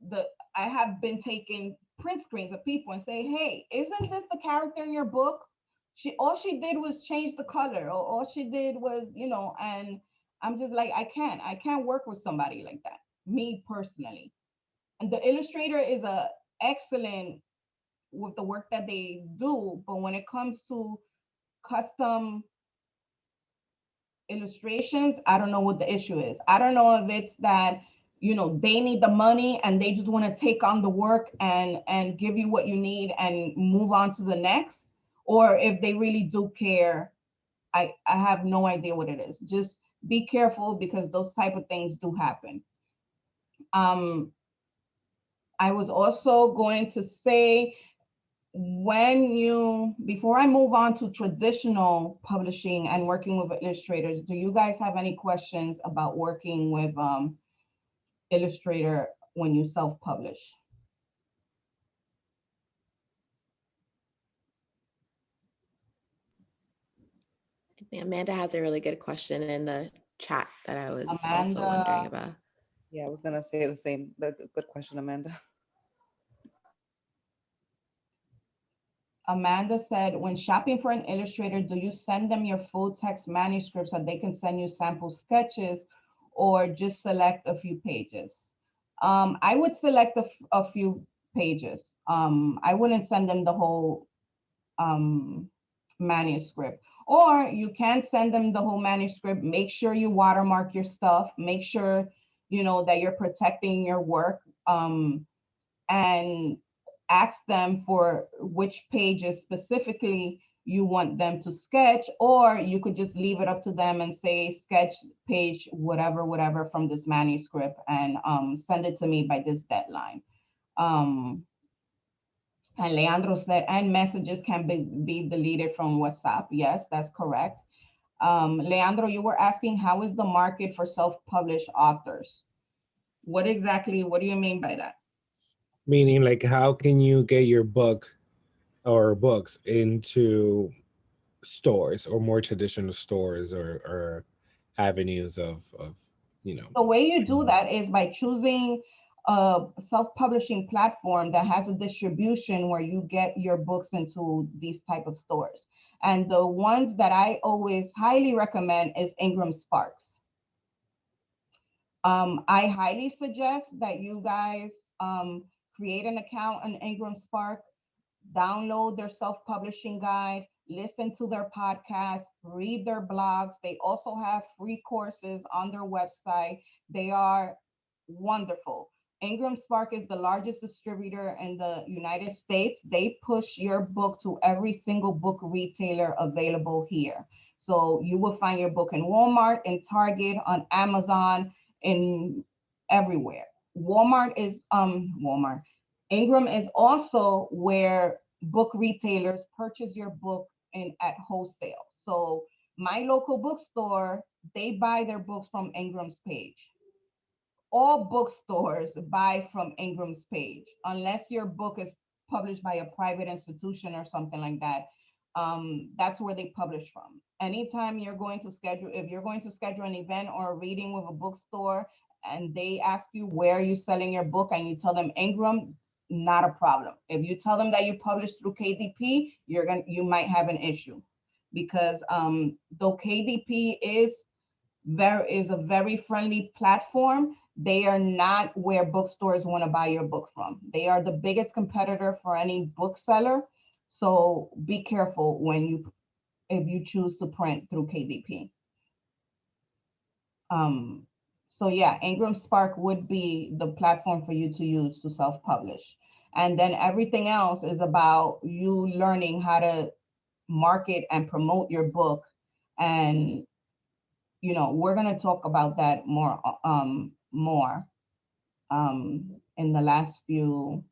the I have been taking print screens of people and say, hey, isn't this the character in your book? All she did was change the color, or all she did was, and I'm just like, I can't work with somebody like that, me personally. And the illustrator is a excellent with the work that they do, but when it comes to custom illustrations, I don't know what the issue is. I don't know if it's that they need the money and they just want to take on the work and give you what you need and move on to the next, or if they really do care. I have no idea what it is. Just be careful, because those type of things do happen. um I was also going to say, before I move on to traditional publishing and working with illustrators, do you guys have any questions about working with Illustrator when you self-publish? I think Amanda has a really good question in the chat that I was also Amanda, wondering about. Yeah, I was gonna say the same. Good question, Amanda. Amanda said, when shopping for an illustrator, do you send them your full text manuscript so they can send you sample sketches, or just select a few pages? I would select a few pages. I wouldn't send them the whole manuscript. Or you can send them the whole manuscript. Make sure you watermark your stuff. Make sure that you're protecting your work. And ask them for which pages specifically you want them to sketch, or you could just leave it up to them and say, sketch page whatever from this manuscript, and send it to me by this deadline. And Leandro said, and messages can be deleted from WhatsApp. Yes, that's correct. Leandro, you were asking, how is the market for self-published authors? What do you mean by that? Meaning, like, how can you get your book or books into stores or more traditional stores or avenues of The way you do that is by choosing a self-publishing platform that has a distribution where you get your books into these type of stores. And the ones that I always highly recommend is Ingram Sparks. I highly suggest that you guys create an account on Ingram Spark, download their self-publishing guide, listen to their podcast, read their blogs. They also have free courses on their website. They are wonderful. Ingram Spark is the largest distributor in the United States. They push your book to every single book retailer available here. So you will find your book in Walmart, in Target, on Amazon, in everywhere. Walmart. Ingram is also where book retailers purchase your book in at wholesale. So my local bookstore, they buy their books from Ingram's page. All bookstores buy from Ingram's page, unless your book is published by a private institution or something like that. That's where they publish from. Anytime if you're going to schedule an event or a reading with a bookstore and they ask you where you're selling your book and you tell them Ingram, not a problem. If you tell them that you published through KDP, you might have an issue, because though KDP is a very friendly platform, they are not where bookstores want to buy your book from. They are the biggest competitor for any bookseller. So be careful if you choose to print through KDP. So yeah, Ingram Spark would be the platform for you to use to self-publish. And then everything else is about you learning how to market and promote your book. And we're going to talk about that more in the last few,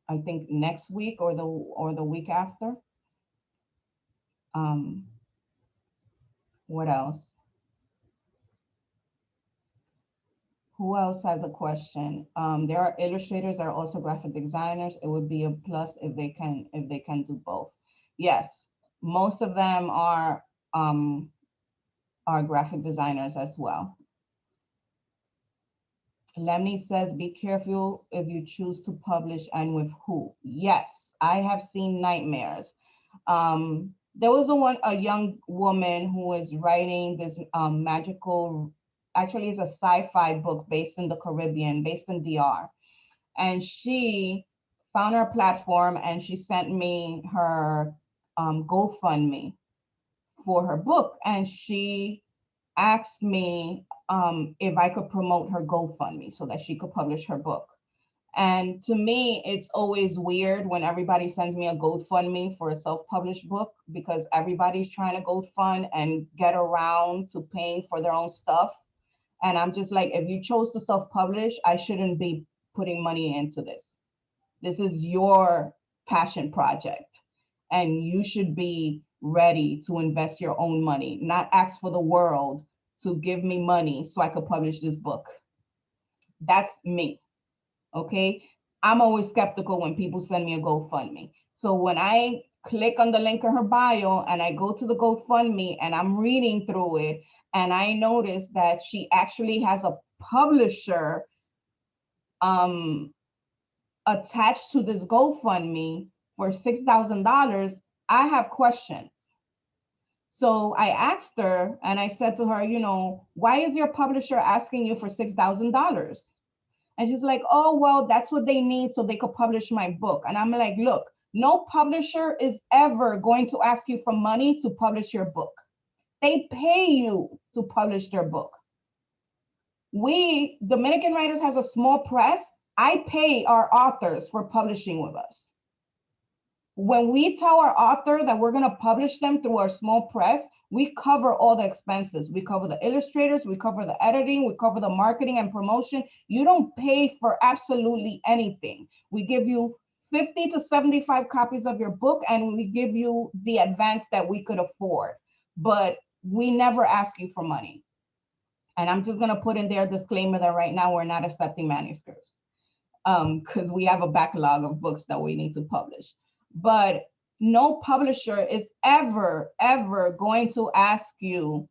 I think next week or the week after. What else? Who else has a question? There are illustrators that are also graphic designers. It would be a plus if they can do both. Yes, most of them are graphic designers as well. Lemny says, be careful if you choose to publish and with who. Yes, I have seen nightmares. There was a young woman who was writing this magical, actually it's a sci-fi book based in the Caribbean, based in DR. And she found our platform and she sent me her GoFundMe for her book. And she asked me if I could promote her GoFundMe so that she could publish her book. And to me, it's always weird when everybody sends me a GoFundMe for a self-published book, because everybody's trying to GoFund and get around to paying for their own stuff. And I'm just like, if you chose to self-publish, I shouldn't be putting money into this. This is your passion project, and you should be ready to invest your own money, not ask for the world to give me money so I could publish this book. That's me. Okay. I'm always skeptical when people send me a GoFundMe. So when I click on the link in her bio and I go to the GoFundMe and I'm reading through it, and I notice that she actually has a publisher attached to this GoFundMe for $6,000, I have questions. So I asked her and I said to her, why is your publisher asking you for $6,000? And she's like, oh, well, that's what they need so they could publish my book. And I'm like, look, no publisher is ever going to ask you for money to publish your book. They pay you to publish their book. We, Dominican Writers, has a small press. I pay our authors for publishing with us. When we tell our author that we're going to publish them through our small press, we cover all the expenses. We cover the illustrators, we cover the editing, we cover the marketing and promotion. You don't pay for absolutely anything. We give you 50 to 75 copies of your book, and we give you the advance that we could afford. but we never ask you for money. And I'm just gonna put in there a disclaimer that right now we're not accepting manuscripts, because we have a backlog of books that we need to publish. But no publisher is ever going to ask you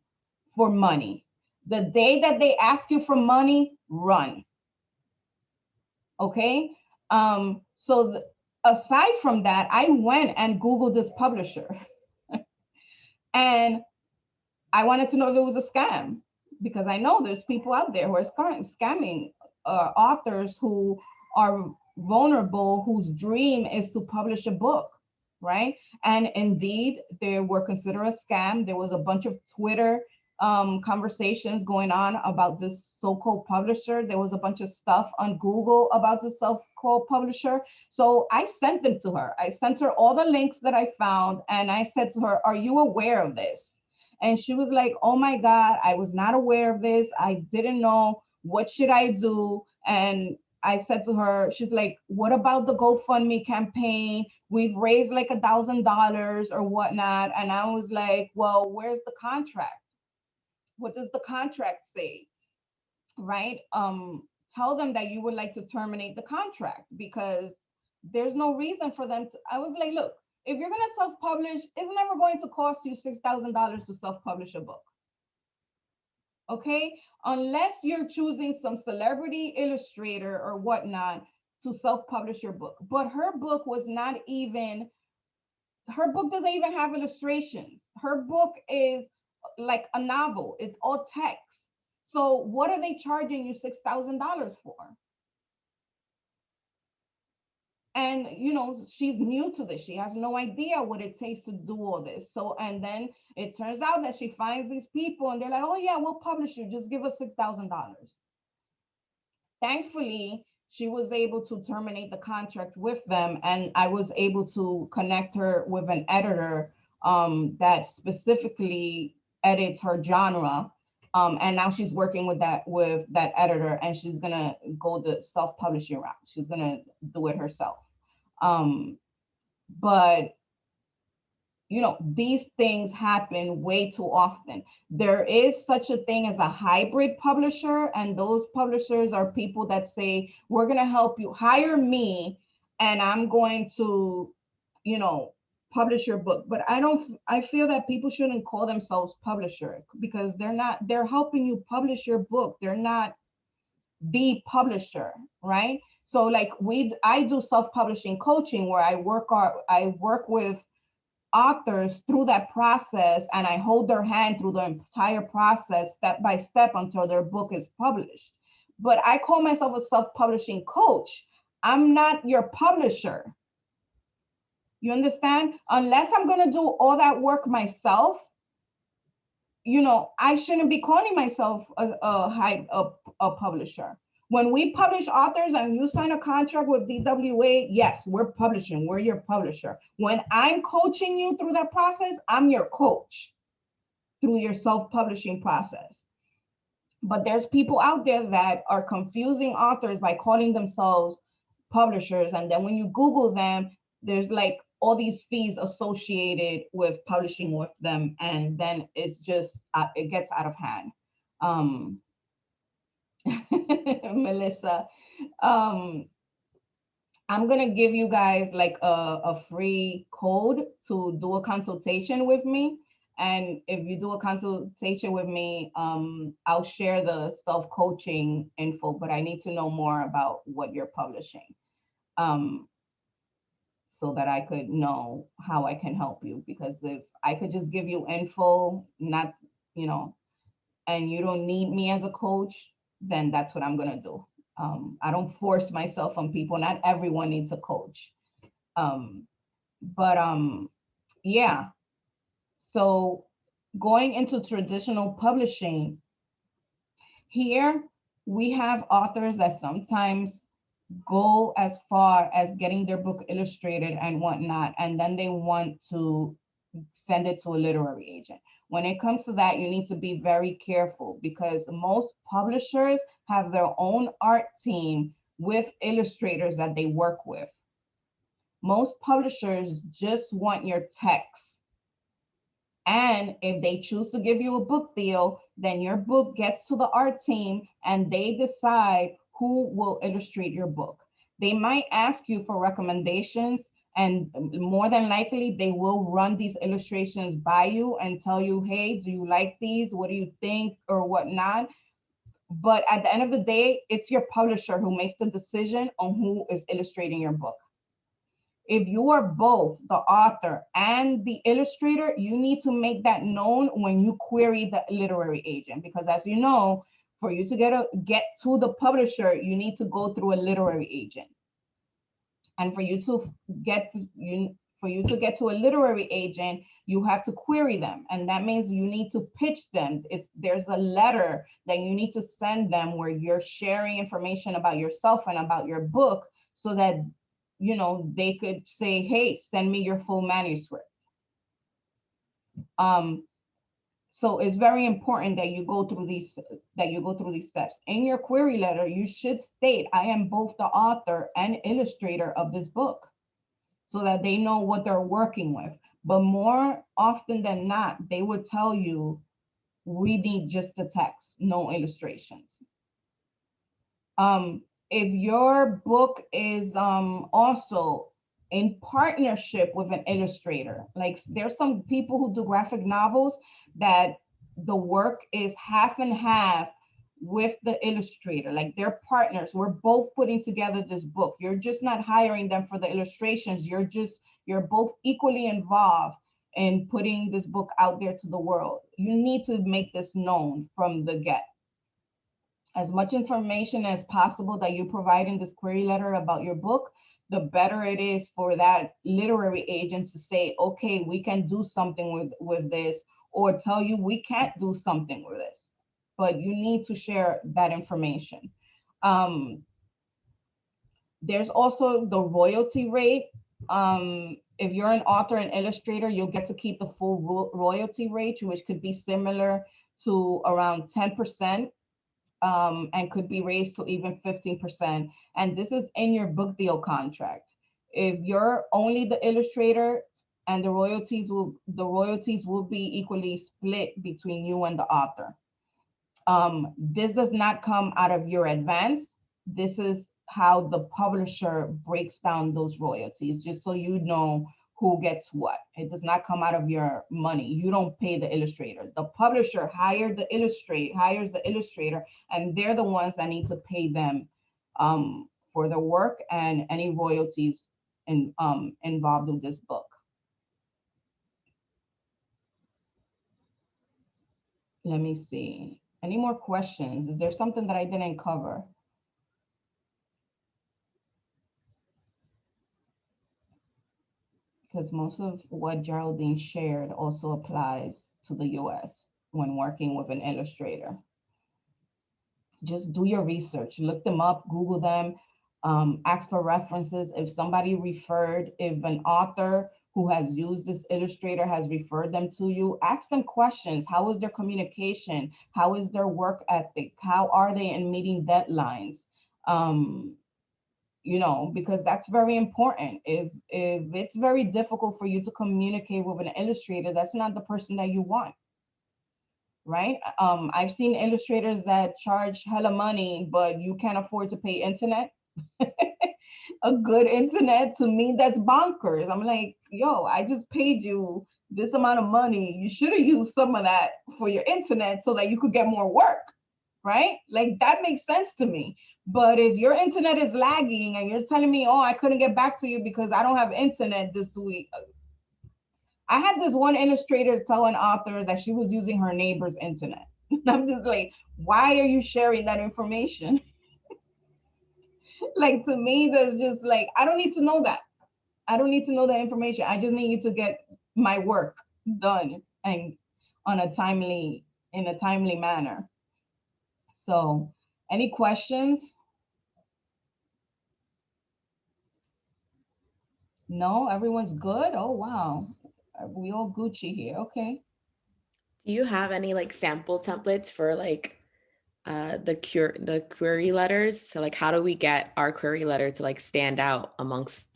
for money. The day that they ask you for money, run. Okay. So aside from that, I went and Googled this publisher and I wanted to know if it was a scam, because I know there's people out there who are scamming authors who are vulnerable, whose dream is to publish a book, right? And indeed, they were considered a scam. There was a bunch of Twitter conversations going on about this so-called publisher. There was a bunch of stuff on Google about the so-called publisher. So I sent them to her. I sent her all the links that I found, and I said to her, "Are you aware of this?" And she was like, "Oh my God, I was not aware of this. I didn't know. What should I do?" And I said to her, she's like, "What about the GoFundMe campaign? We've raised like $1,000 or whatnot." And I was like, "Well, where's the contract? What does the contract say?" Right? Tell them that you would like to terminate the contract, because there's no reason for them to. I was like, "Look, if you're going to self-publish, it's never going to cost you $6,000 to self-publish a book. Okay? Unless you're choosing some celebrity illustrator or whatnot to self-publish your book." But her book was not even, her book doesn't even have illustrations. Her book is like a novel. It's all text. So what are they charging you $6,000 for? And she's new to this. She has no idea what it takes to do all this. So, and then it turns out that she finds these people and they're like, "Oh yeah, we'll publish you, just give us $6,000. Thankfully, she was able to terminate the contract with them, and I was able to connect her with an editor that specifically edits her genre. And now she's working with that editor, and she's gonna go the self-publishing route. She's gonna do it herself. But these things happen way too often. There is such a thing as a hybrid publisher, and those publishers are people that say, "We're going to help you, hire me, and I'm going to, publish your book." But I feel that people shouldn't call themselves publisher, because they're helping you publish your book. They're not the publisher, right? So like I do self-publishing coaching, where I work with authors through that process, and I hold their hand through the entire process, step by step, until their book is published. But I call myself a self-publishing coach. I'm not your publisher. You understand? Unless I'm going to do all that work myself, I shouldn't be calling myself a publisher. When we publish authors and you sign a contract with DWA, yes, we're publishing, we're your publisher. When I'm coaching you through that process, I'm your coach through your self-publishing process. But there's people out there that are confusing authors by calling themselves publishers. And then when you Google them, there's like all these fees associated with publishing with them. And then it's just, it gets out of hand. Melissa, I'm gonna give you guys like a free code to do a consultation with me. And if you do a consultation with me, I'll share the self-coaching info, but I need to know more about what you're publishing, so that I could know how I can help you. Because if I could just give you info, not, and you don't need me as a coach, then that's what I'm gonna do. I don't force myself on people. Not everyone needs a coach. But yeah. So going into traditional publishing, here we have authors that sometimes go as far as getting their book illustrated and whatnot, and then they want to send it to a literary agent. When it comes to that, you need to be very careful, because most publishers have their own art team with illustrators that they work with. Most publishers just want your text. And if they choose to give you a book deal, then your book gets to the art team and they decide who will illustrate your book. They might ask you for recommendations, and more than likely they will run these illustrations by you and tell you, hey, do you like these? What do you think or whatnot? But at the end of the day, it's your publisher who makes the decision on who is illustrating your book. If you are both the author and the illustrator, you need to make that known when you query the literary agent, because as you know, for you to get to the publisher, you need to go through a literary agent. And for you to get to a literary agent, you have to query them. And that means you need to pitch them. There's a letter that you need to send them where you're sharing information about yourself and about your book, so that they could say, hey, send me your full manuscript. So it's very important that you go through these steps. In your query letter, you should state, I am both the author and illustrator of this book, so that they know what they're working with. But more often than not, they would tell you, we need just the text, no illustrations. If your book is also in partnership with an illustrator, like there's some people who do graphic novels that the work is half and half with the illustrator, like they're partners. We're both putting together this book. You're just not hiring them for the illustrations. You're both equally involved in putting this book out there to the world. You need to make this known from the get. As much information as possible that you provide in this query letter about your book, the better it is for that literary agent to say, okay, we can do something with this, or tell you we can't do something with this. But you need to share that information. There's also the royalty rate. If you're an author and illustrator, you'll get to keep the full royalty rate, which could be similar to around 10%. And could be raised to even 15%. And this is in your book deal contract. If you're only the illustrator, and the royalties will be equally split between you and the author. This does not come out of your advance. This is how the publisher breaks down those royalties, just so you know who gets what. It does not come out of your money. You don't pay the illustrator. The publisher hires the illustrator, and they're the ones that need to pay them for the work and any royalties involved with this book. Let me see. Any more questions? Is there something that I didn't cover? Because most of what Geraldine shared also applies to the US when working with an illustrator. Just do your research, look them up, Google them, ask for references. If somebody if an author who has used this illustrator has referred them to you, ask them questions. How is their communication? How is their work ethic? How are they in meeting deadlines? Because that's very important. If it's very difficult for you to communicate with an illustrator, that's not the person that you want, right? I've seen illustrators that charge hella money, but you can't afford to pay internet. A good internet, to me, that's bonkers. I'm like, yo, I just paid you this amount of money. You should have used some of that for your internet so that you could get more work, right? Like, that makes sense to me. But if your internet is lagging and you're telling me, oh, I couldn't get back to you because I don't have internet this week. I had this one illustrator tell an author that she was using her neighbor's internet. I'm just like, why are you sharing that information? Like, to me, that's just like, I don't need to know that. I don't need to know that information. I just need you to get my work done and in a timely manner. So, any questions? No, everyone's good. Oh, wow. We all Gucci here. Okay. Do you have any like sample templates for like the query letters? So like, how do we get our query letter to like stand out amongst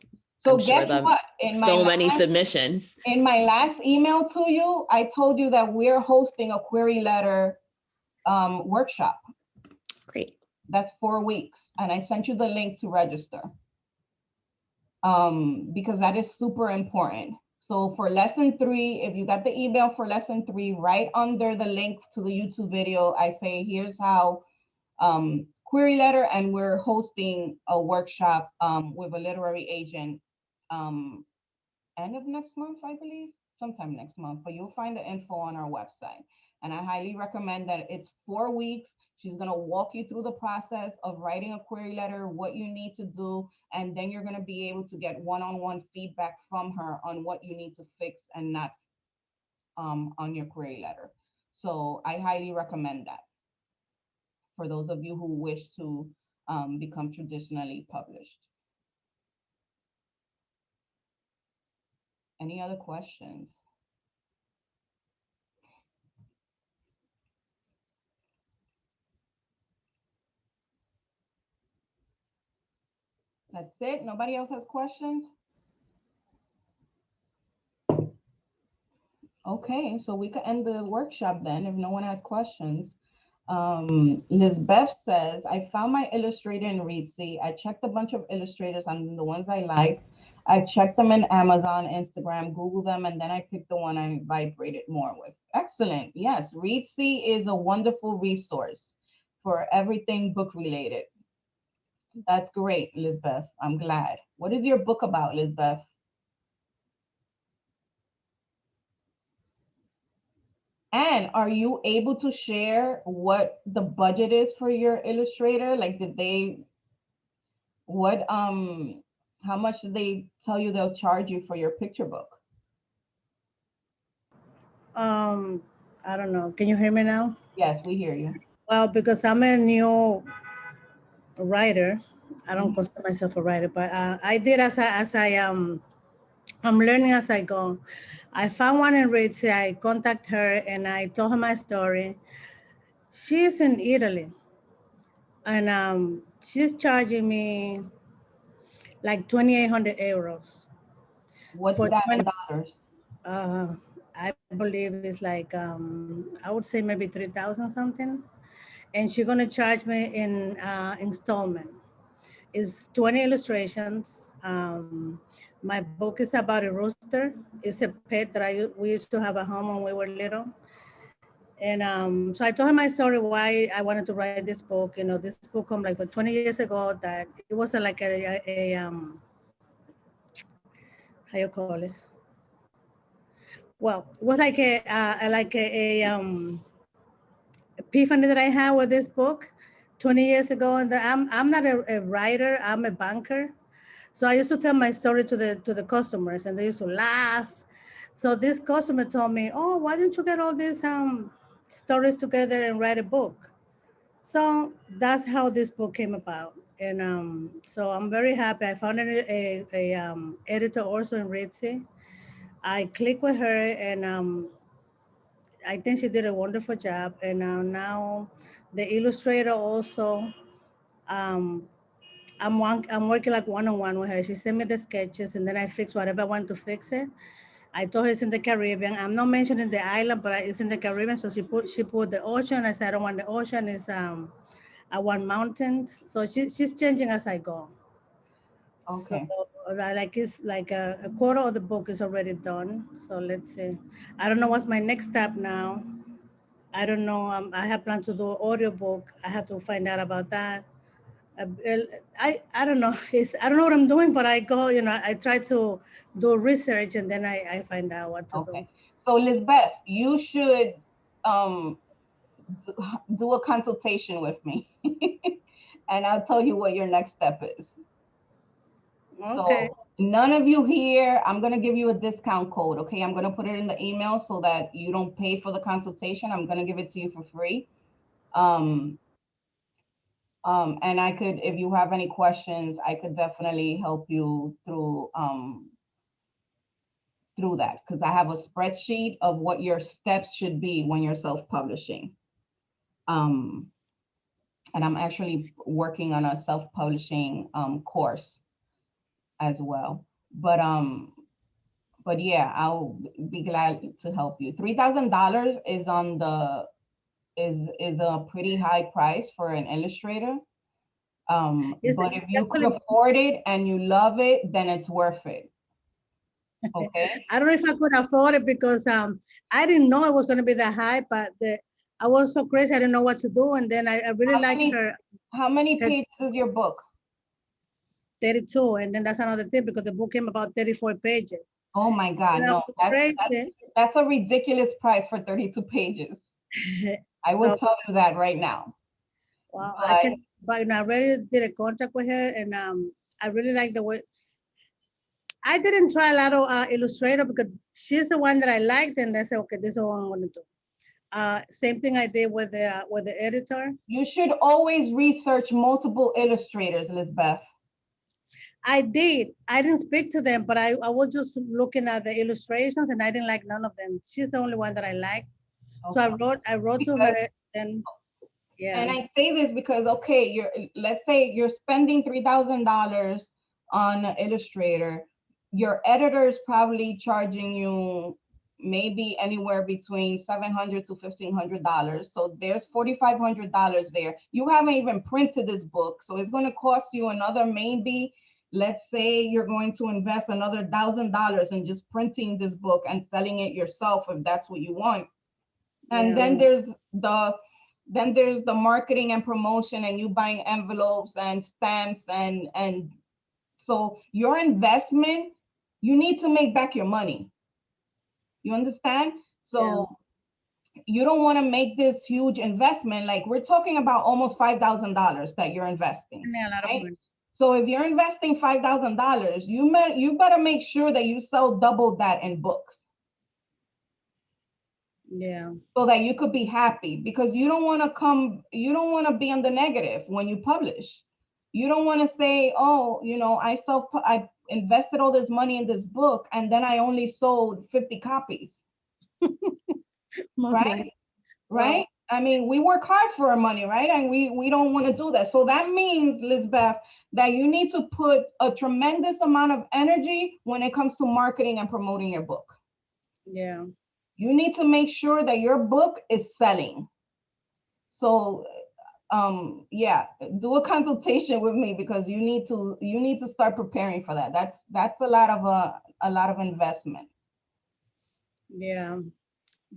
So I'm sure guess the what? In my so many last, submissions. in my last email to you, I told you that we're hosting a query letter workshop. Great. That's 4 weeks. And I sent you the link to register. Because that is super important. So for lesson 3, if you got the email for lesson 3, right under the link to the YouTube video, I say, here's how query letter, and we're hosting a workshop with a literary agent end of next month, I believe, sometime next month, but you'll find the info on our website. And I highly recommend that. It's 4 weeks. She's going to walk you through the process of writing a query letter, what you need to do, and then you're going to be able to get one-on-one feedback from her on what you need to fix and not on your query letter. So I highly recommend that for those of you who wish to become traditionally published. Any other questions? That's it. Nobody else has questions? Okay, so we could end the workshop then if no one has questions. Lizbeth says, I found my Illustrator in Reedsy. I checked a bunch of illustrators and the ones I like. I checked them in Amazon, Instagram, Google them, and then I picked the one I vibrated more with. Excellent. Yes, Reedsy is a wonderful resource for everything book related. That's great, Lizbeth. I'm glad. What is your book about, Lizbeth? And are you able to share what the budget is for your Illustrator? Like, did they, what, how much did they tell you they'll charge you for your picture book? I don't know. Can you hear me now? Yes, we hear you. Well, because I'm a new writer, I don't consider myself a writer, but I did I'm learning as I go. I found one in Ritzy. I contact her and I told her my story. She's in Italy, and she's charging me like 2,800 euros. What's For that 20, in dollars? I believe it's like, I would say maybe 3,000 something. And she's gonna charge me in installment. It's 20 illustrations. My book is about a rooster. It's a pet that we used to have at home when we were little. And so I told her my story, why I wanted to write this book. You know, this book come like for 20 years ago, that it was like how you call it? Well, it was like a epiphany that I had with this book 20 years ago. And I'm not a writer, I'm a banker. So I used to tell my story to the customers, and they used to laugh. So this customer told me, "Oh, why don't you get all these stories together and write a book?" So that's how this book came about. And so I'm very happy. I found a editor also in Ritzy. I clicked with her, and I think she did a wonderful job. And now the illustrator also, um, I'm working like one-on-one with her. She sent me the sketches, and then I fix whatever I want to fix it. I told her it's in the Caribbean. I'm not mentioning the island, but it's in the Caribbean. So she put the ocean. I said I don't want the ocean. I want mountains. So she's changing as I go. So Okay. like it's like a quarter of the book is already done. So let's see. I don't know what's my next step now. I don't know. I have planned to do an audiobook. I have to find out about that. uh, I don't know. I don't know what I'm doing, but I go, I try to do research, and then I find out what to do. Okay. So Lizbeth, you should um, do a consultation with me and I'll tell you what your next step is. Okay. So none of you here, I'm going to give you a discount code. Okay. I'm going to put it in the email so that you don't pay for the consultation. I'm going to give it to you for free. And I could, if you have any questions, I could definitely help you through that, because I have a spreadsheet of what your steps should be when you're self-publishing. And I'm actually working on a self-publishing course as well. but yeah, I'll be glad to help you. $3,000 is on the is a pretty high price for an illustrator. It's But if you could actually, afford it and you love it, then it's worth it. Okay. I don't know if I could afford it because I didn't know it was going to be that high, but I was so crazy, I didn't know what to do. And then I really How liked many her how many her pages is your book? 32. And then that's another thing because the book came about 34 pages. Oh my God, And I no, was that's crazy. that's a ridiculous price for 32 pages. I will So, tell you that right now. well, I But can, but you know, I already did a contract with her and I really like the way, I didn't try a lot of Illustrator because she's the one that I liked and I said, okay, this is what I'm going to do. Same thing I did with the editor. you should always research multiple illustrators, Lisbeth. I did. I didn't speak to them, but I was just looking at the illustrations and I didn't like none of them. She's the only one that I liked. So Okay. I wrote to Because, her and yeah, and I say this because, okay, let's say you're spending $3,000 on Illustrator. Your editor is probably charging you maybe anywhere between $700 to $1,500. So there's $4,500 there. You haven't even printed this book, so it's going to cost you another maybe. Let's say you're going to invest another $1,000 in just printing this book and selling it yourself if that's what you want. And yeah, then there's the marketing and promotion and you buying envelopes and stamps and so your investment, you need to make back your money. You understand? yeah. So you don't want to make this huge investment. Like we're talking about almost $5,000 that you're investing, And a lot of right? money. So if you're investing $5,000, you better make sure that you sell double that in books, Yeah, so that you could be happy, because you don't want to be on the negative when you publish. You don't want to say, oh, I invested all this money in this book and then I only sold 50 copies, right? mostly. Well, Right? I mean, we work hard for our money, right? And we don't want to do that. So that means, Lisbeth, that you need to put a tremendous amount of energy when it comes to marketing and promoting your book. yeah, You need to make sure that your book is selling. So yeah, do a consultation with me because you need to start preparing for that. That's a lot of investment. yeah.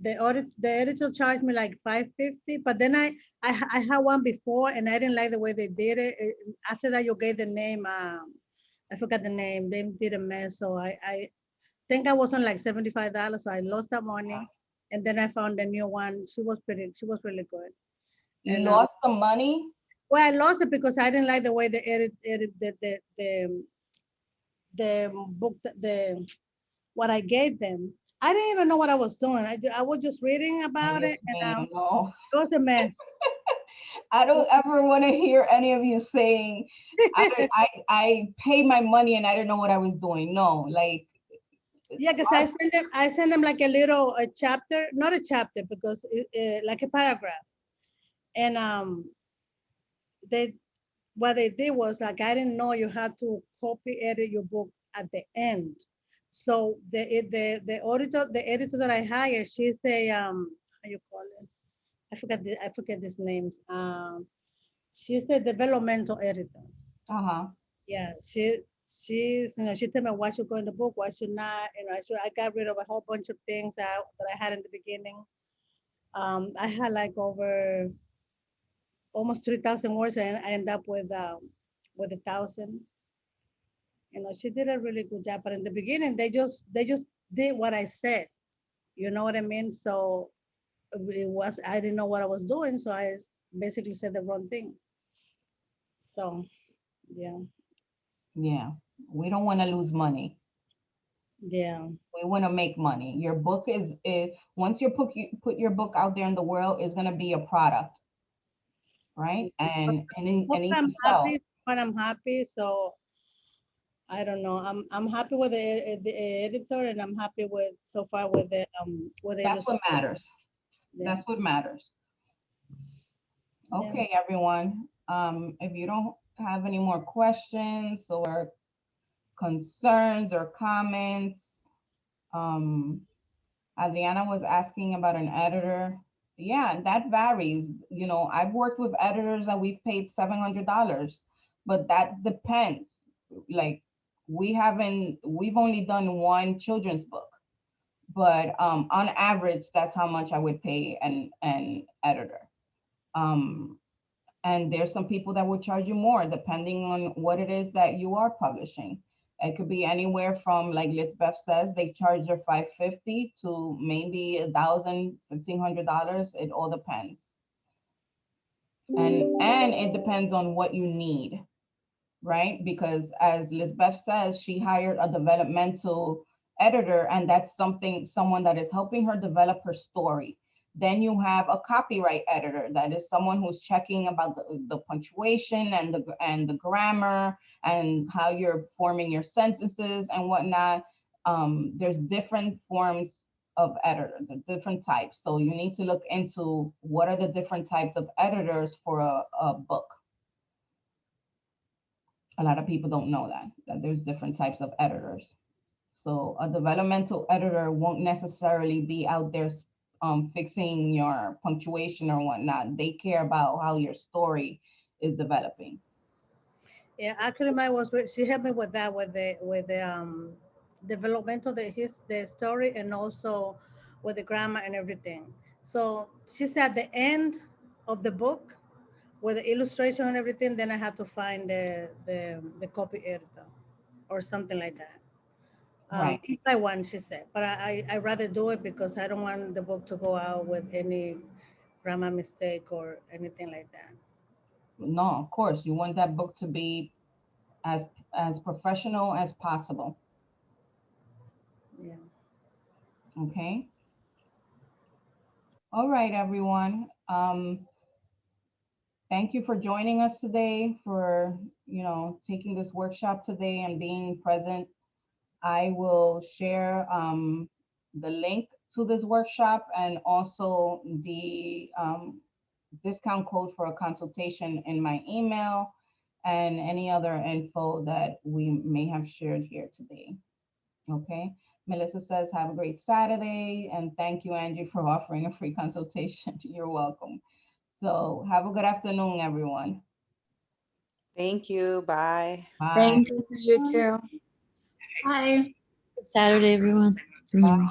The editor charged me like 550, but then I had one before and I didn't like the way they did it. After that, you gave the name. I forgot the name. They did a mess, so I think I was on like $75. So I lost that money, and then I found a new one. She was really good. You And lost the money. well, I lost it because I didn't like the way they edit the book the what I gave them. I didn't even know what I was doing. I was just reading Oh, about yes, it, and ma'am. No, it was a mess. I don't ever want to hear any of you saying, I paid my money and I didn't know what I was doing. No, like, Yeah, because I sent them like a little a chapter, not a chapter, because like a paragraph, and they what they did was like I didn't know you had to copy edit your book at the end. So the editor that I hired, she's a how you call it? I forget these names. She's a developmental editor. uh-huh. Yeah, she's she told me what should go in the book, what should not. I got rid of a whole bunch of things that I had in the beginning. I had like over almost 3,000 words, and I end up with 1,000. She did a really good job. But in the beginning, they just did what I said. You know what I mean? So I didn't know what I was doing, so I basically said the wrong thing. So yeah, Yeah, we don't want to lose money. yeah, We want to make money. Your book is once you put your book out there in the world, is going to be a product, right? And need to I'm sell. happy. But I'm happy. So I don't know. I'm happy with the editor, and I'm happy with so far with the That's what illustration. matters. Yeah, That's what matters. yeah. Okay, everyone. If you don't have any more questions or concerns or comments? Adriana was asking about an editor. Yeah, that varies. You know, I've worked with editors that we've paid $700, but that depends. Like we've only done one children's book, but on average, that's how much I would pay an editor. Um, and there's some people that will charge you more depending on what it is that you are publishing. It could be anywhere from, like Lisbeth says, they charge their $550 to maybe $1,000, $1,500. It all depends. And it depends on what you need, right? Because as Lisbeth says, she hired a developmental editor, and that's someone that is helping her develop her story. Then you have a copyright editor, that is someone who's checking about the punctuation and the grammar and how you're forming your sentences and whatnot. There's different forms of editor, the different types. So you need to look into what are the different types of editors for a book. A lot of people don't know that there's different types of editors. So a developmental editor won't necessarily be out there fixing your punctuation or whatnot. They care about how your story is developing. Yeah, actually, she helped me with that, with the development of the story, and also with the grammar and everything. So she said at the end of the book, with the illustration and everything, then I had to find the copy editor or something like that. Right. Piece by one, she said, but I rather do it because I don't want the book to go out with any grammar mistake or anything like that. No, of course, you want that book to be as professional as possible. Yeah. Okay. All right, everyone. Thank you for joining us today, for taking this workshop today and being present. I will share the link to this workshop and also the discount code for a consultation in my email and any other info that we may have shared here today. Okay. Melissa says, have a great Saturday. And thank you, Angie, for offering a free consultation. You're welcome. So have a good afternoon, everyone. Thank you. Bye. Bye. Thank you, you too. Bye. Good Saturday, everyone. Bye.